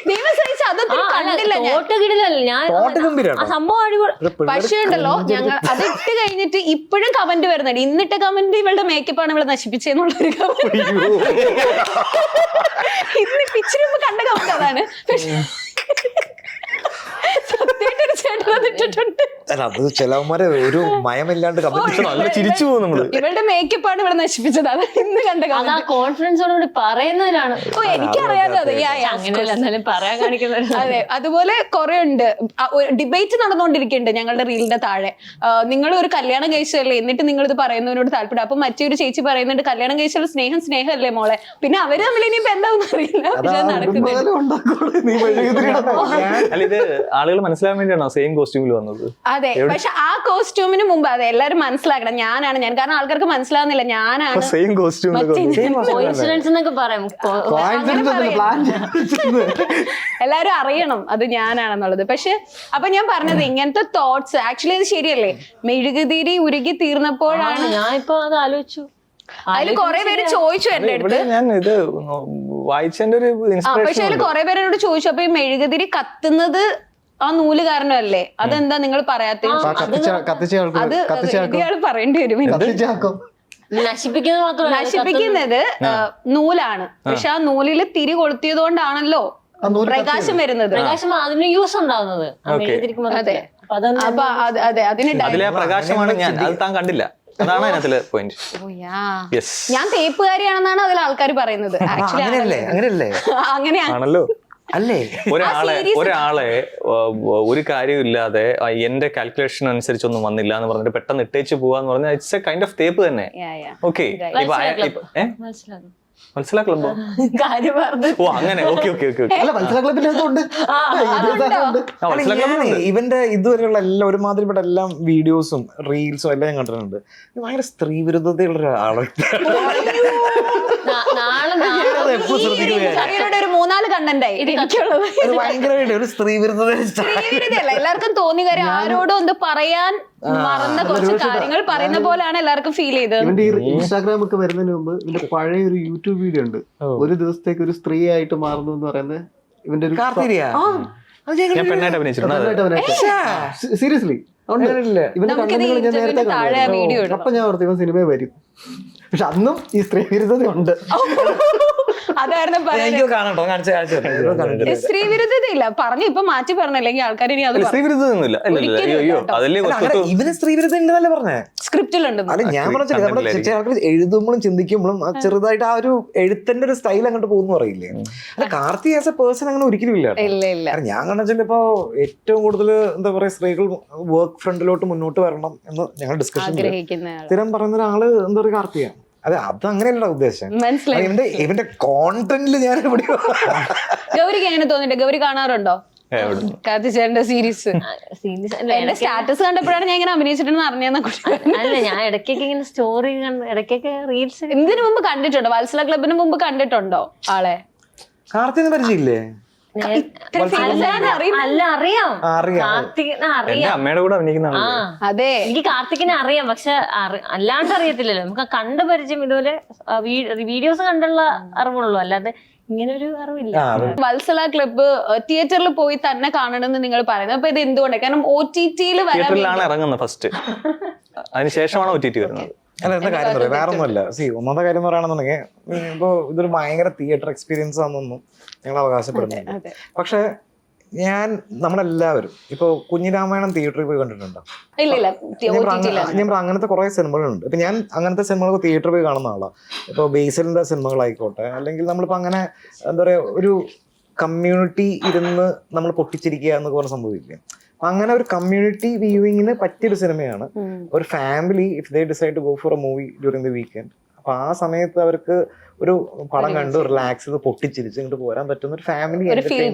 ദൈവം സഹിച്ച് അതൊന്നും കണ്ടില്ല ഞാൻ. തോട്ട് ഗംഭീരാട്ടോ. ആ സംഭവം അടിപൊളി. പക്ഷേ ഉണ്ടല്ലോ ഞങ്ങൾ അതിട്ട് കഴിഞ്ഞിട്ട് ഇപ്പോഴും കമന്റ് വരുന്നുണ്ട്. ഇന്നിട്ട കമന്റ് ഇവളുടെ മേക്കപ്പാണ് ഇവളെ നശിപ്പിച്ചെന്നുള്ളൊരു കമന്റ്. ഇന്ന് ഇച്ചിരി മുമ്പ് കണ്ട കമന്റ് അതാണ്. സത്യമായിട്ടൊരു ചേട്ടൻ അതിട്ടിട്ടുണ്ട്. അല്ല, അത് ചിലവന്മാരെ ഒരു മയമില്ലാണ്ട് നല്ല ചിരിച്ചു പോകും നമ്മള്. ഇവളുടെ മേക്കപ്പാണ് ഇവിടെ നശിപ്പിച്ചത്. അതാണ് ഇന്ന് കണ്ട അത് ആ കമന്റ്. കോൺഫിഡൻസോടുകൂടി പറയുന്നതിലാണ്. ഓ എനിക്കറിയാതെ അത് അങ്ങനെയല്ല എന്നാലും പറയാൻ കാണിക്കുന്നത്. അതെ, അതുപോലെ കുറെ ഉണ്ട്. ഡിബേറ്റ് നടന്നുകൊണ്ടിരിക്കുന്നുണ്ട് ഞങ്ങളുടെ റീലിന്റെ താഴെ. നിങ്ങൾ ഒരു കല്യാണം കഴിച്ചതല്ലേ, എന്നിട്ട് നിങ്ങൾ ഇത് പറയുന്നതിനോട് താല്പര്യം. അപ്പൊ മറ്റൊരു ചേച്ചി പറയുന്നുണ്ട് കല്യാണം കഴിച്ചാൽ സ്നേഹമല്ലേ മോളെ. പിന്നെ അവര് തമ്മിൽ ഇനിയിപ്പോ എന്താണെന്ന് അറിയില്ല. പക്ഷെ നടക്കുന്നില്ല. അല്ല, ഇത് ആളുകൾ മനസ്സിലാൻ വേണ്ടിയാണോ സെയിം കോസ്റ്റ്യൂമിൽ വന്നത്? അതെ, പക്ഷെ ആ കോസ്റ്റ്യൂമിന് മുമ്പ് അതെ എല്ലാരും മനസ്സിലാക്കണം ഞാനാണ് ഞാൻ. കാരണം ആൾക്കാർക്ക് മനസ്സിലാവുന്നില്ല ഞാനാണ്. സെയിം കോസ്റ്റ്യൂം കോയിൻസിഡൻസ് എന്നൊക്കെ പറയും. എല്ലാരും അറിയണം അത് ഞാനാണെന്നുള്ളത്. പക്ഷെ അപ്പൊ ഞാൻ പറഞ്ഞത് ഇങ്ങനത്തെ തോട്ട്സ് ആക്ച്വലി ഇത് ശരിയല്ലേ. മെഴുകുതിരി ഉരുകി തീർന്നപ്പോഴാണ് ഞാൻ ഇപ്പൊ അത് ആലോചിച്ചു. അതിൽ കുറെ പേര് ചോദിച്ചു എന്റെ അടുത്ത്. ഞാൻ ഇത് വായിച്ചതിന്റെ ഒരു പക്ഷെ ഇൻസ്പിറേഷൻ അതിൽ കുറെ പേരോട് ചോദിച്ചു അപ്പൊ ഈ മെഴുകുതിരി കത്തുന്നത് ആ നൂല് കാരണമല്ലേ, അതെന്താ നിങ്ങൾ പറയാത്ത? അത് ഇയാള് പറയേണ്ടി വരും. നശിപ്പിക്കുന്നത് മാത്രമല്ല, നശിപ്പിക്കുന്നത് നൂലാണ്. പക്ഷെ ആ നൂലില് തിരി കൊളുത്തിയത് കൊണ്ടാണല്ലോ പ്രകാശം വരുന്നത്. പ്രകാശം അതിന് യൂസ് ഉണ്ടാവുന്നത്. അതെ, അപ്പൊ അതെ അതിന് അതിലെ പ്രകാശമാണ് ഞാൻ. അത് താൻ കണ്ടില്ല. അതാണ് അതിനകത്തില് പോയിന്റ്. ഞാൻ തേപ്പുകാരിയാണെന്നാണ് അതിൽ ആൾക്കാർ പറയുന്നത്. ആക്ച്വലി അങ്ങനെയാണല്ലോ അല്ലേ. ഒരാളെ ഒരു കാര്യമില്ലാതെ എന്റെ കാൽക്കുലേഷൻ അനുസരിച്ചൊന്നും വന്നില്ല എന്ന് പറഞ്ഞിട്ട് പെട്ടെന്ന് ഇട്ടേച്ച് പോവാന്ന് പറഞ്ഞാൽ ഇറ്റ്സ് എ കൈൻഡ് ഓഫ് തേപ്പ് തന്നെ. ഓക്കെ, മനസ്സിലാക്കളോ ഓ അങ്ങനെ. Okay okay okay. ഇവന്റെ ഇതുവരെയുള്ള എല്ലാം ഒരുമാതിരിപ്പെട്ട എല്ലാം വീഡിയോസും റീൽസും എല്ലാം ഞാൻ കണ്ടിട്ടുണ്ട്. ഭയങ്കര സ്ത്രീ വിരുദ്ധതയുള്ള ഒരാളാണ്. ഒരു 3-4 കണ്ടന്റായി ഭയങ്കരമായിട്ട് ഒരു സ്ത്രീ വിരുദ്ധതയല്ല. എല്ലാവർക്കും തോന്നി കാര്യം ആരോടും ഒന്ന് പറയാൻ മറന്ന കുറച്ച് കാര്യങ്ങൾ പറയുന്ന പോലെയാണ് എല്ലാവർക്കും ഫീൽ ചെയ്തത്. ഇവന്റെ ഈ ഇൻസ്റ്റാഗ്രാം ഒക്കെ വരുന്നതിന് മുമ്പ് ഇവന്റെ പഴയ ഒരു യൂട്യൂബ് വീഡിയോ ഉണ്ട്. ഒരു ദിവസത്തേക്ക് ഒരു സ്ത്രീ ആയിട്ട് മാറുന്നു എന്ന് പറയുന്നത് ഇവന്റെ ഒരു പെണ്ണായിട്ട് അഭിനയിച്ചിട്ടുണ്ട്. സീരിയസ്ലി ഇവന്റെ കണ്ടന്റുകൾ ഞാൻ നേരത്തെ കണ്ടു. അപ്പൊ ഞാൻ ഓർത്തു ഇവൻ സിനിമയിൽ വരും. പക്ഷെ അന്നും ഈ സ്ത്രീ വിരുദ്ധത ഉണ്ട്. അതായിരുന്നു സ്ത്രീ വിരുദ്ധതയില്ല പറഞ്ഞു. ഇപ്പൊ മാറ്റി പറഞ്ഞല്ലെങ്കിൽ ആൾക്കാർ ഇനി അത് സ്ത്രീ വിരുദ്ധതയൊന്നുമില്ല. ഇവന് സ്ത്രീ വിരുദ്ധ ഉണ്ടെന്നല്ലേ പറഞ്ഞേ സ്ക്രിപ്റ്റിലുണ്ട്. അല്ല ഞാൻ പറഞ്ഞില്ല, നമ്മുടെ ആൾക്കാർ എഴുതുമ്പോഴും ചിന്തിക്കുമ്പോഴും ചെറുതായിട്ട് ആ ഒരു എഴുത്തിന്റെ ഒരു സ്റ്റൈൽ അങ്ങോട്ട് പോകുന്നു പറയില്ലേ. അല്ല, കാർത്തി ആസ് എ പേഴ്സൺ അങ്ങനെ ഒരിക്കലും ഇല്ല. കാരണം ഞാൻ കണ്ടെച്ചാൽ ഇപ്പൊ ഏറ്റവും കൂടുതൽ എന്താ പറയാ സ്ത്രീകൾ വർക്ക് ഫ്രണ്ടിലോട്ട് മുന്നോട്ട് വരണം എന്ന് ഞങ്ങൾ ഡിസ്കഷൻ സ്ഥിരം പറയുന്ന ഒരാള് എന്താ പറയുക കാർത്തിയാണ്. അതെ, അത് അങ്ങനെയല്ല ഉദ്ദേശം. ഇവന്റെ കോണ്ടന്റിൽ ഞാൻ ഗൗരിക്ക് എങ്ങനെ തോന്നിട്ട്? ഗൗരി കാണാറുണ്ടോ കാർത്തിച്ചേട്ടന്റെ സീരീസ്? എന്റെ സ്റ്റാറ്റസ് കണ്ടപ്പോഴാണ് ഞാൻ ഇങ്ങനെ അഭിനയിച്ചിട്ടുണ്ടെന്ന് അറിഞ്ഞ. അല്ല, ഞാൻ ഇടയ്ക്കൊക്കെ ഇങ്ങനെ സ്റ്റോറി ഇടയ്ക്കൊക്കെ റീൽസ് ഇതിനു മുമ്പ് കണ്ടിട്ടുണ്ടോ? വത്സല ക്ലബിന് മുമ്പ് കണ്ടിട്ടുണ്ടോ ആളെ? കാർത്തിനെ പരിചയമില്ലേ? അല്ല, അറിയാം. അമ്മയുടെ കൂടെ അഭിനയിക്കുന്ന. അതെ, എനിക്ക് കാർത്തിക്കിനെ അറിയാം. പക്ഷെ അല്ലാണ്ട് അറിയത്തില്ലല്ലോ. നമുക്ക് കണ്ട പരിചയം ഇതുപോലെ വീഡിയോസ് കണ്ടുള്ള അറിവുള്ളൂ. അല്ലാതെ ഇങ്ങനെ ഒരു അറിവില്ല. വത്സല ക്ലബ്ബ് തിയേറ്ററിൽ പോയി തന്നെ കാണണമെന്ന് നിങ്ങൾ പറയുന്നത്. അപ്പൊ ഇത് എന്തുകൊണ്ടാണ്? കാരണം OTT-യിൽ ഇറങ്ങുന്നത് ഫസ്റ്റ്, അതിനുശേഷമാണ് OTT വരുന്നത്. അല്ല, എന്താ കാര്യം പറയാം, വേറെ ഒന്നുമല്ല. ഒന്നാമത്തെ കാര്യം പറയുകയാണെന്നുണ്ടെങ്കിൽ ഇപ്പൊ ഇതൊരു ഭയങ്കര തിയേറ്റർ എക്സ്പീരിയൻസ് ആണെന്നൊന്നും ഞങ്ങൾ അവകാശപ്പെടുന്നുണ്ട്. പക്ഷെ നമ്മളെല്ലാവരും ഇപ്പൊ കുഞ്ഞിരാമായണം തിയേറ്ററിൽ പോയി കണ്ടിട്ടുണ്ടോ? ഞാൻ അങ്ങനത്തെ കുറെ സിനിമകളുണ്ട്. ഇപ്പൊ ഞാൻ അങ്ങനത്തെ സിനിമകൾ തിയേറ്ററിൽ പോയി കാണുന്ന ആളാണ്. ഇപ്പൊ ബേസിലിന്റെ സിനിമകളായിക്കോട്ടെ, അല്ലെങ്കിൽ നമ്മളിപ്പോ അങ്ങനെ എന്താ പറയാ ഒരു കമ്മ്യൂണിറ്റി ഇരുന്ന് നമ്മൾ പൊട്ടിച്ചിരിക്കുക എന്നൊക്കെ പറഞ്ഞ സംഭവിക്കില്ലേ. അങ്ങനെ ഒരു കമ്മ്യൂണിറ്റി വ്യൂവിങ്ങിന് പറ്റിയൊരു സിനിമയാണ്. ഒരു family if they decide to go for a movie during the weekend, അപ്പൊ ആ സമയത്ത് അവർക്ക് ഒരു പടം കണ്ട് റിലാക്സ് ചെയ്ത് പൊട്ടിച്ചിരിച്ച് ഇങ്ങോട്ട് പോരാൻ പറ്റുന്ന ഒരു ഫാമിലി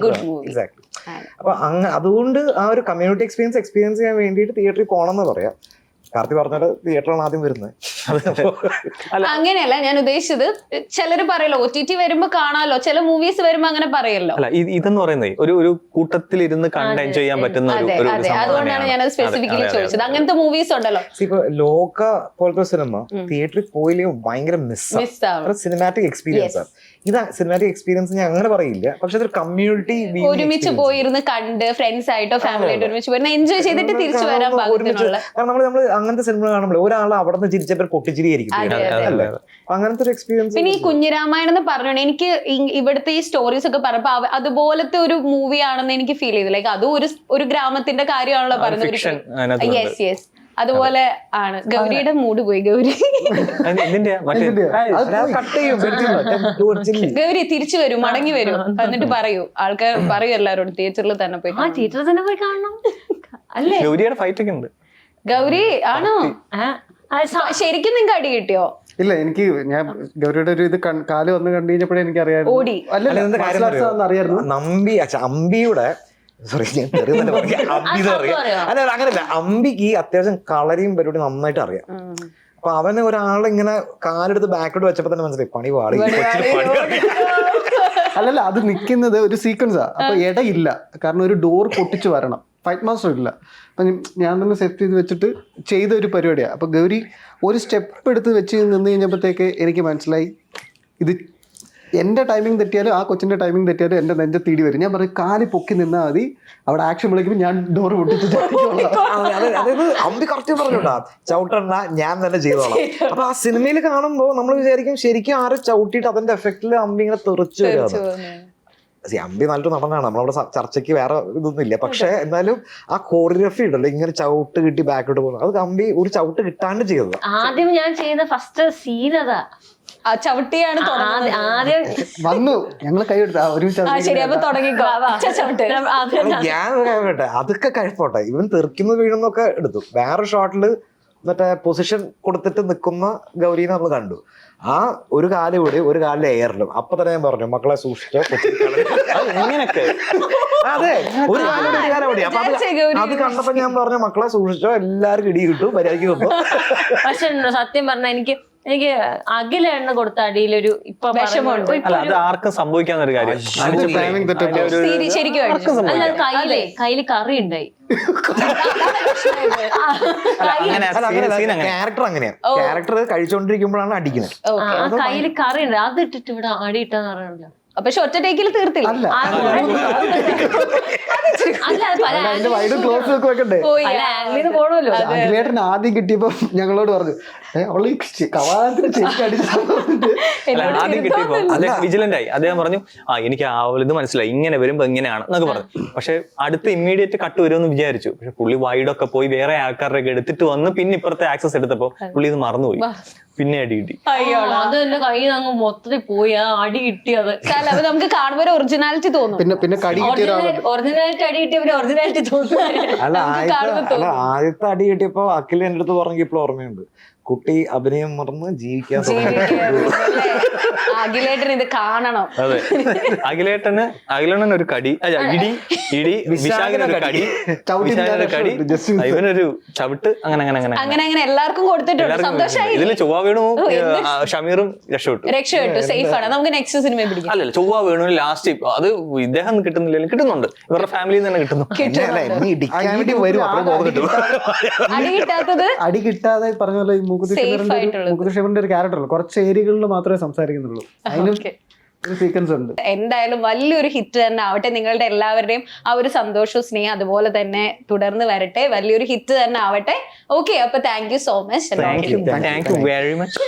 എക്സാക്ട്ലി. അപ്പൊ അതുകൊണ്ട് ആ ഒരു കമ്മ്യൂണിറ്റി എക്സ്പീരിയൻസ് ചെയ്യാൻ വേണ്ടിയിട്ട് തിയേറ്ററിൽ പോകണം എന്ന് പറയാം. കാർത്തി പറഞ്ഞാൽ തിയേറ്ററാണ് ആദ്യം വരുന്നത്. അല്ല അങ്ങനെയല്ല ഞാൻ ഉദ്ദേശിച്ചത്, ചിലര് പറയല്ലോ OTT വരുമ്പോ കാണാലോ, ചില മൂവീസ് വരുമ്പോ അങ്ങനെ പറയല്ലോ. അല്ല ഇതെന്ന് പറയുന്നത് ഒരു കൂട്ടത്തിലിരുന്ന് കണ്ട് എൻജോയ് ചെയ്യാൻ പറ്റുന്ന അതെ ഒരു അതെ, അതുകൊണ്ടാണ് ഞാനത് സ്പെസിഫിക്കലി ചോദിച്ചത്. അങ്ങനത്തെ മൂവീസ് ഉണ്ടല്ലോ ഇപ്പൊ ലോക പോലത്തെ സിനിമ തിയേറ്ററിൽ പോയില്ലെങ്കിൽ ഭയങ്കര മിസ്സാവും. സിനിമാറ്റിക് എക്സ്പീരിയൻസ് ആണ്. ഇത് സിനിമാറ്റിക് എക്സ്പീരിയൻസ് ഞാൻ അങ്ങനെ പറയില്ല, പക്ഷെ അതൊരു കമ്മ്യൂണിറ്റി ഒരുമിച്ച് പോയിരുന്ന് കണ്ട് ഫ്രണ്ട്സ് ആയിട്ടോ ഫാമിലി ആയിട്ടോ ഒരുമിച്ച് പോയിരുന്ന എൻജോയ് ചെയ്തിട്ട് തിരിച്ചു വരാൻ പാകത്തിനുള്ള. നമ്മൾ അങ്ങനത്തെ സിനിമ കാണുമ്പോൾ ഒരാൾ അവിടെ നിന്ന് ചിരിച്ചപ്പോൾ പൊട്ടിച്ചിരിയായിരിക്കും. അങ്ങനത്തെ ഒരു എക്സ്പീരിയൻസ്. പിന്നെ ഈ കുഞ്ഞിരാമായണം എന്ന് പറഞ്ഞോണ്ട് എനിക്ക് ഇവിടുത്തെ ഈ സ്റ്റോറീസ് ഒക്കെ പറഞ്ഞപ്പോ അതുപോലത്തെ ഒരു മൂവി ആണെന്ന് എനിക്ക് ഫീൽ ചെയ്തു. ലൈക്ക് അതും ഒരു ഗ്രാമത്തിന്റെ കാര്യമാണല്ലോ പറയുന്നത്. യെസ് യെസ്, അതുപോലെ ആണ്. ഗൗരിയുടെ മൂഡ് പോയി. ഗൗരി തിരിച്ചു വരും, മടങ്ങി വരും, എന്നിട്ട് പറയൂ, ആൾക്കാർ പറയൂ എല്ലാവരോടും തിയേറ്ററിൽ തന്നെ പോയി. തിയേറ്ററിൽ തന്നെ പോയി കാണണം അല്ലേ? ഗൗരിയുടെ ഫൈറ്റ് ഒക്കെ ഉണ്ട്. ഗൗരി ആണോ? ശരിക്കും നിങ്ങൾക്ക് അടി കിട്ടിയോ? ഇല്ല, എനിക്ക് ഞാൻ ഗൗരിയുടെ ഒരു ഇത് കാല് വന്ന് കണ്ടു കഴിഞ്ഞപ്പോഴേ എനിക്ക് അറിയാമായിരുന്നു. ഓടി. അമ്പിയുടെ സോറി ഞാൻ അങ്ങനല്ല, അമ്പിക്ക് അത്യാവശ്യം കളരിയും പരിപാടി നന്നായിട്ട് അറിയാം. അപ്പൊ അവന് ഒരാളിങ്ങനെ കാലെടുത്ത് ബാക്കോട്ട് വെച്ചപ്പോ തന്നെ മനസ്സിലായി പണി പാടി. അല്ലല്ല, അത് നിൽക്കുന്നത് ഒരു സീക്വൻസാ. അപ്പൊ ഇടയില്ല, കാരണം ഒരു ഡോർ പൊട്ടിച്ചു വരണം, ഫൈറ്റ് മാസ്റ്റർ ഇല്ല. അപ്പം ഞാൻ തന്നെ സെറ്റ് ചെയ്ത് വെച്ചിട്ട് ചെയ്ത ഒരു പരിപാടിയാണ്. അപ്പോൾ ഗൗരി ഒരു സ്റ്റെപ്പ് എടുത്ത് വെച്ച് നിന്ന് കഴിഞ്ഞപ്പോഴത്തേക്ക് എനിക്ക് മനസ്സിലായി ഇത് എൻ്റെ ടൈമിംഗ് തെറ്റിയാലും ആ കൊച്ചിൻ്റെ ടൈമിംഗ് തെറ്റിയാലും എൻ്റെ നെഞ്ച തീടി വരും. ഞാൻ പറയും കാലി പൊക്കി നിന്നാൽ മതി, അവിടെ ആക്ഷൻ വിളിക്കുമ്പോൾ ഞാൻ ഡോർ പൊട്ടിച്ച് അതായത് അമ്പി കറക്റ്റ് പറഞ്ഞോട്ടാ, ചവിട്ടണ്ട ഞാൻ തന്നെ ചെയ്തോളാം. അപ്പൊ ആ സിനിമയിൽ കാണുമ്പോൾ നമ്മൾ വിചാരിക്കും ശരിക്കും ആരും ചവിട്ടിയിട്ട് അതിന്റെ എഫക്റ്റിൽ അമ്പി ഇങ്ങനെ തെറിച്ചു വരാം. അമ്പി നല്ലൊരു നടനാണ്, നമ്മളവിടെ ചർച്ചയ്ക്ക് വേറെ ഇതൊന്നും ഇല്ല. പക്ഷെ എന്നാലും ആ കോറിയോഗ്രഫി ഉണ്ടല്ലോ, ഇങ്ങനെ ചവിട്ട് കിട്ടി ബാക്കോട്ട് പോകുന്നത്, അത് അമ്പി ഒരു ചവിട്ട് കിട്ടാണ്ട് ചെയ്തത്. ആദ്യം ഞാൻ ചെയ്ത ഫസ്റ്റ് സീൻ അതാ, ചവിട്ടിയാണ് ആദ്യം വന്നു, ഞങ്ങൾ കൈ എടുത്ത ഞാൻ കഴിയട്ടെ, അതൊക്കെ കഴിപ്പോട്ടെ. ഇവൻ തെറിക്കുന്നു വീഴുന്നൊക്കെ എടുത്തു. വേറെ ഷോട്ടില് മറ്റേ പൊസിഷൻ കൊടുത്തിട്ട് നിൽക്കുന്ന ഗൗരീനെ നമ്മൾ കണ്ടു. ആ ഒരു കാലം ഇവിടെ ഒരു കാലിൽ എയറിലും. അപ്പൊ തന്നെ ഞാൻ പറഞ്ഞു മക്കളെ സൂക്ഷിച്ചോ. അതെ, ഒരു കാലം ഒരു കാലം ഇവിടെ. അപ്പൊ അത് കണ്ടപ്പോ ഞാൻ പറഞ്ഞു മക്കളെ സൂക്ഷിച്ചോ, എല്ലാരും ഇടി കിട്ടും, മര്യാദയ്ക്ക് വന്നു. പക്ഷെ സത്യം പറഞ്ഞ എനിക്ക് അഖില എണ്ണ കൊടുത്ത അടിയിലൊരു ഇപ്പൊ വിഷമമുണ്ട്. അത് ആർക്കും സംഭവിക്കാവുന്ന ഒരു കാര്യം. അല്ല, കയ്യില് കറി ഉണ്ടായി. ക്യാരക്ടർ അങ്ങനെയാ, ക്യാരക്ടർ കഴിച്ചോണ്ടിരിക്കുമ്പോഴാണ് അടിക്കുന്നത്. കയ്യില് കറി ഉണ്ട്, അത് ഇട്ടിട്ട് ഇവിടെ അടിയിട്ടെന്ന് പറഞ്ഞല്ലോ. പക്ഷെ ഒറ്റ ടേക്കിൽ തീർത്തില്ല. അഖിലേട്ടൻ ആദ്യം കിട്ടിയപ്പോ ഞങ്ങളോട് പറഞ്ഞു അവള് കവാലത്തിന് ആദ്യം കിട്ടിയപ്പോ അദ്ദേഹം വിജിലന്റ് ആയി. അദ്ദേഹം പറഞ്ഞു എനിക്ക് ഇത് മനസ്സിലായി, ഇങ്ങനെ വരുമ്പോ ഇങ്ങനെയാണ് എന്നൊക്കെ പറഞ്ഞു. പക്ഷെ അടുത്ത് ഇമ്മീഡിയറ്റ് കട്ട് വരുമെന്ന് വിചാരിച്ചു. പക്ഷെ പുള്ളി വൈഡൊക്കെ പോയി വേറെ ആൾക്കാരുടെ എടുത്തിട്ട് വന്ന് പിന്നെ ഇപ്പുറത്തെ ആക്സസ് എടുത്തപ്പോ പുള്ളി ഇത് മറന്നുപോയി. പിന്നെ അടി കിട്ടി. അത് എന്റെ കയ്യിൽ നിന്ന് അങ്ങ് മൊത്തത്തിൽ പോയി ആ അടി കിട്ടിയത്. നമുക്ക് കാണുമ്പോൾ ഒറിജിനാലിറ്റി തോന്നും. പിന്നെ ഒറിജിനാലിറ്റി അടി കിട്ടിയവര് ഒറിജിനാലിറ്റി തോന്നും. അല്ല ആദ്യത്തെ അടി കിട്ടിയപ്പോ അഖിൽ എന്റെ അടുത്ത് പറഞ്ഞെങ്കിൽ ഇപ്പോൾ ഓർമ്മയുണ്ട്, കുട്ടി അഭിനയം മറന്ന് ജീവിക്കാൻ അഖിലേട്ടൻ ഇത് കാണണം. അതെ, അഖിലേട്ടന് ഒരു കടി, ഇടി, വിശാഖിനൊരു കടി, ഇവനൊരു ചവിട്ട്, അങ്ങനെ എല്ലാവർക്കും കൊടുത്തിട്ടുണ്ട്. സന്തോഷമായി. ഇതില് ചൊവ്വ വേണു ഷമീറും രക്ഷപ്പെട്ടു, സേഫ് ആണ്. നമുക്ക് നെക്സ്റ്റ് സിനിമ പിടിക്കാം. അല്ലല്ല, ചൊവ്വ വേണു ലാസ്റ്റ് അത് ഇദ്ദേഹം കിട്ടുന്നില്ല, കിട്ടുന്നുണ്ട്, ഇവരുടെ ഫാമിലിയിൽ തന്നെ കിട്ടുന്നു. അടി കിട്ടാതെ പറഞ്ഞ പോലെ മുകുന്ദശേഖരന്റെ ഒരു ക്യാരക്ടർ കുറച്ച് ഏരിയകളിൽ മാത്രമേ സംസാരിക്കുന്നുള്ളൂ. അതിനും ഒരു സീക്വൻസ് ഉണ്ട്. എന്തായാലും വലിയൊരു ഹിറ്റ് തന്നെ ആവട്ടെ. നിങ്ങളുടെ എല്ലാവരുടെയും ആ ഒരു സന്തോഷവും സ്നേഹം അതുപോലെ തന്നെ തുടർന്ന് വരട്ടെ. വലിയൊരു ഹിറ്റ് തന്നെ ആവട്ടെ. ഓക്കെ, അപ്പൊ thank you so much. Thank you very much.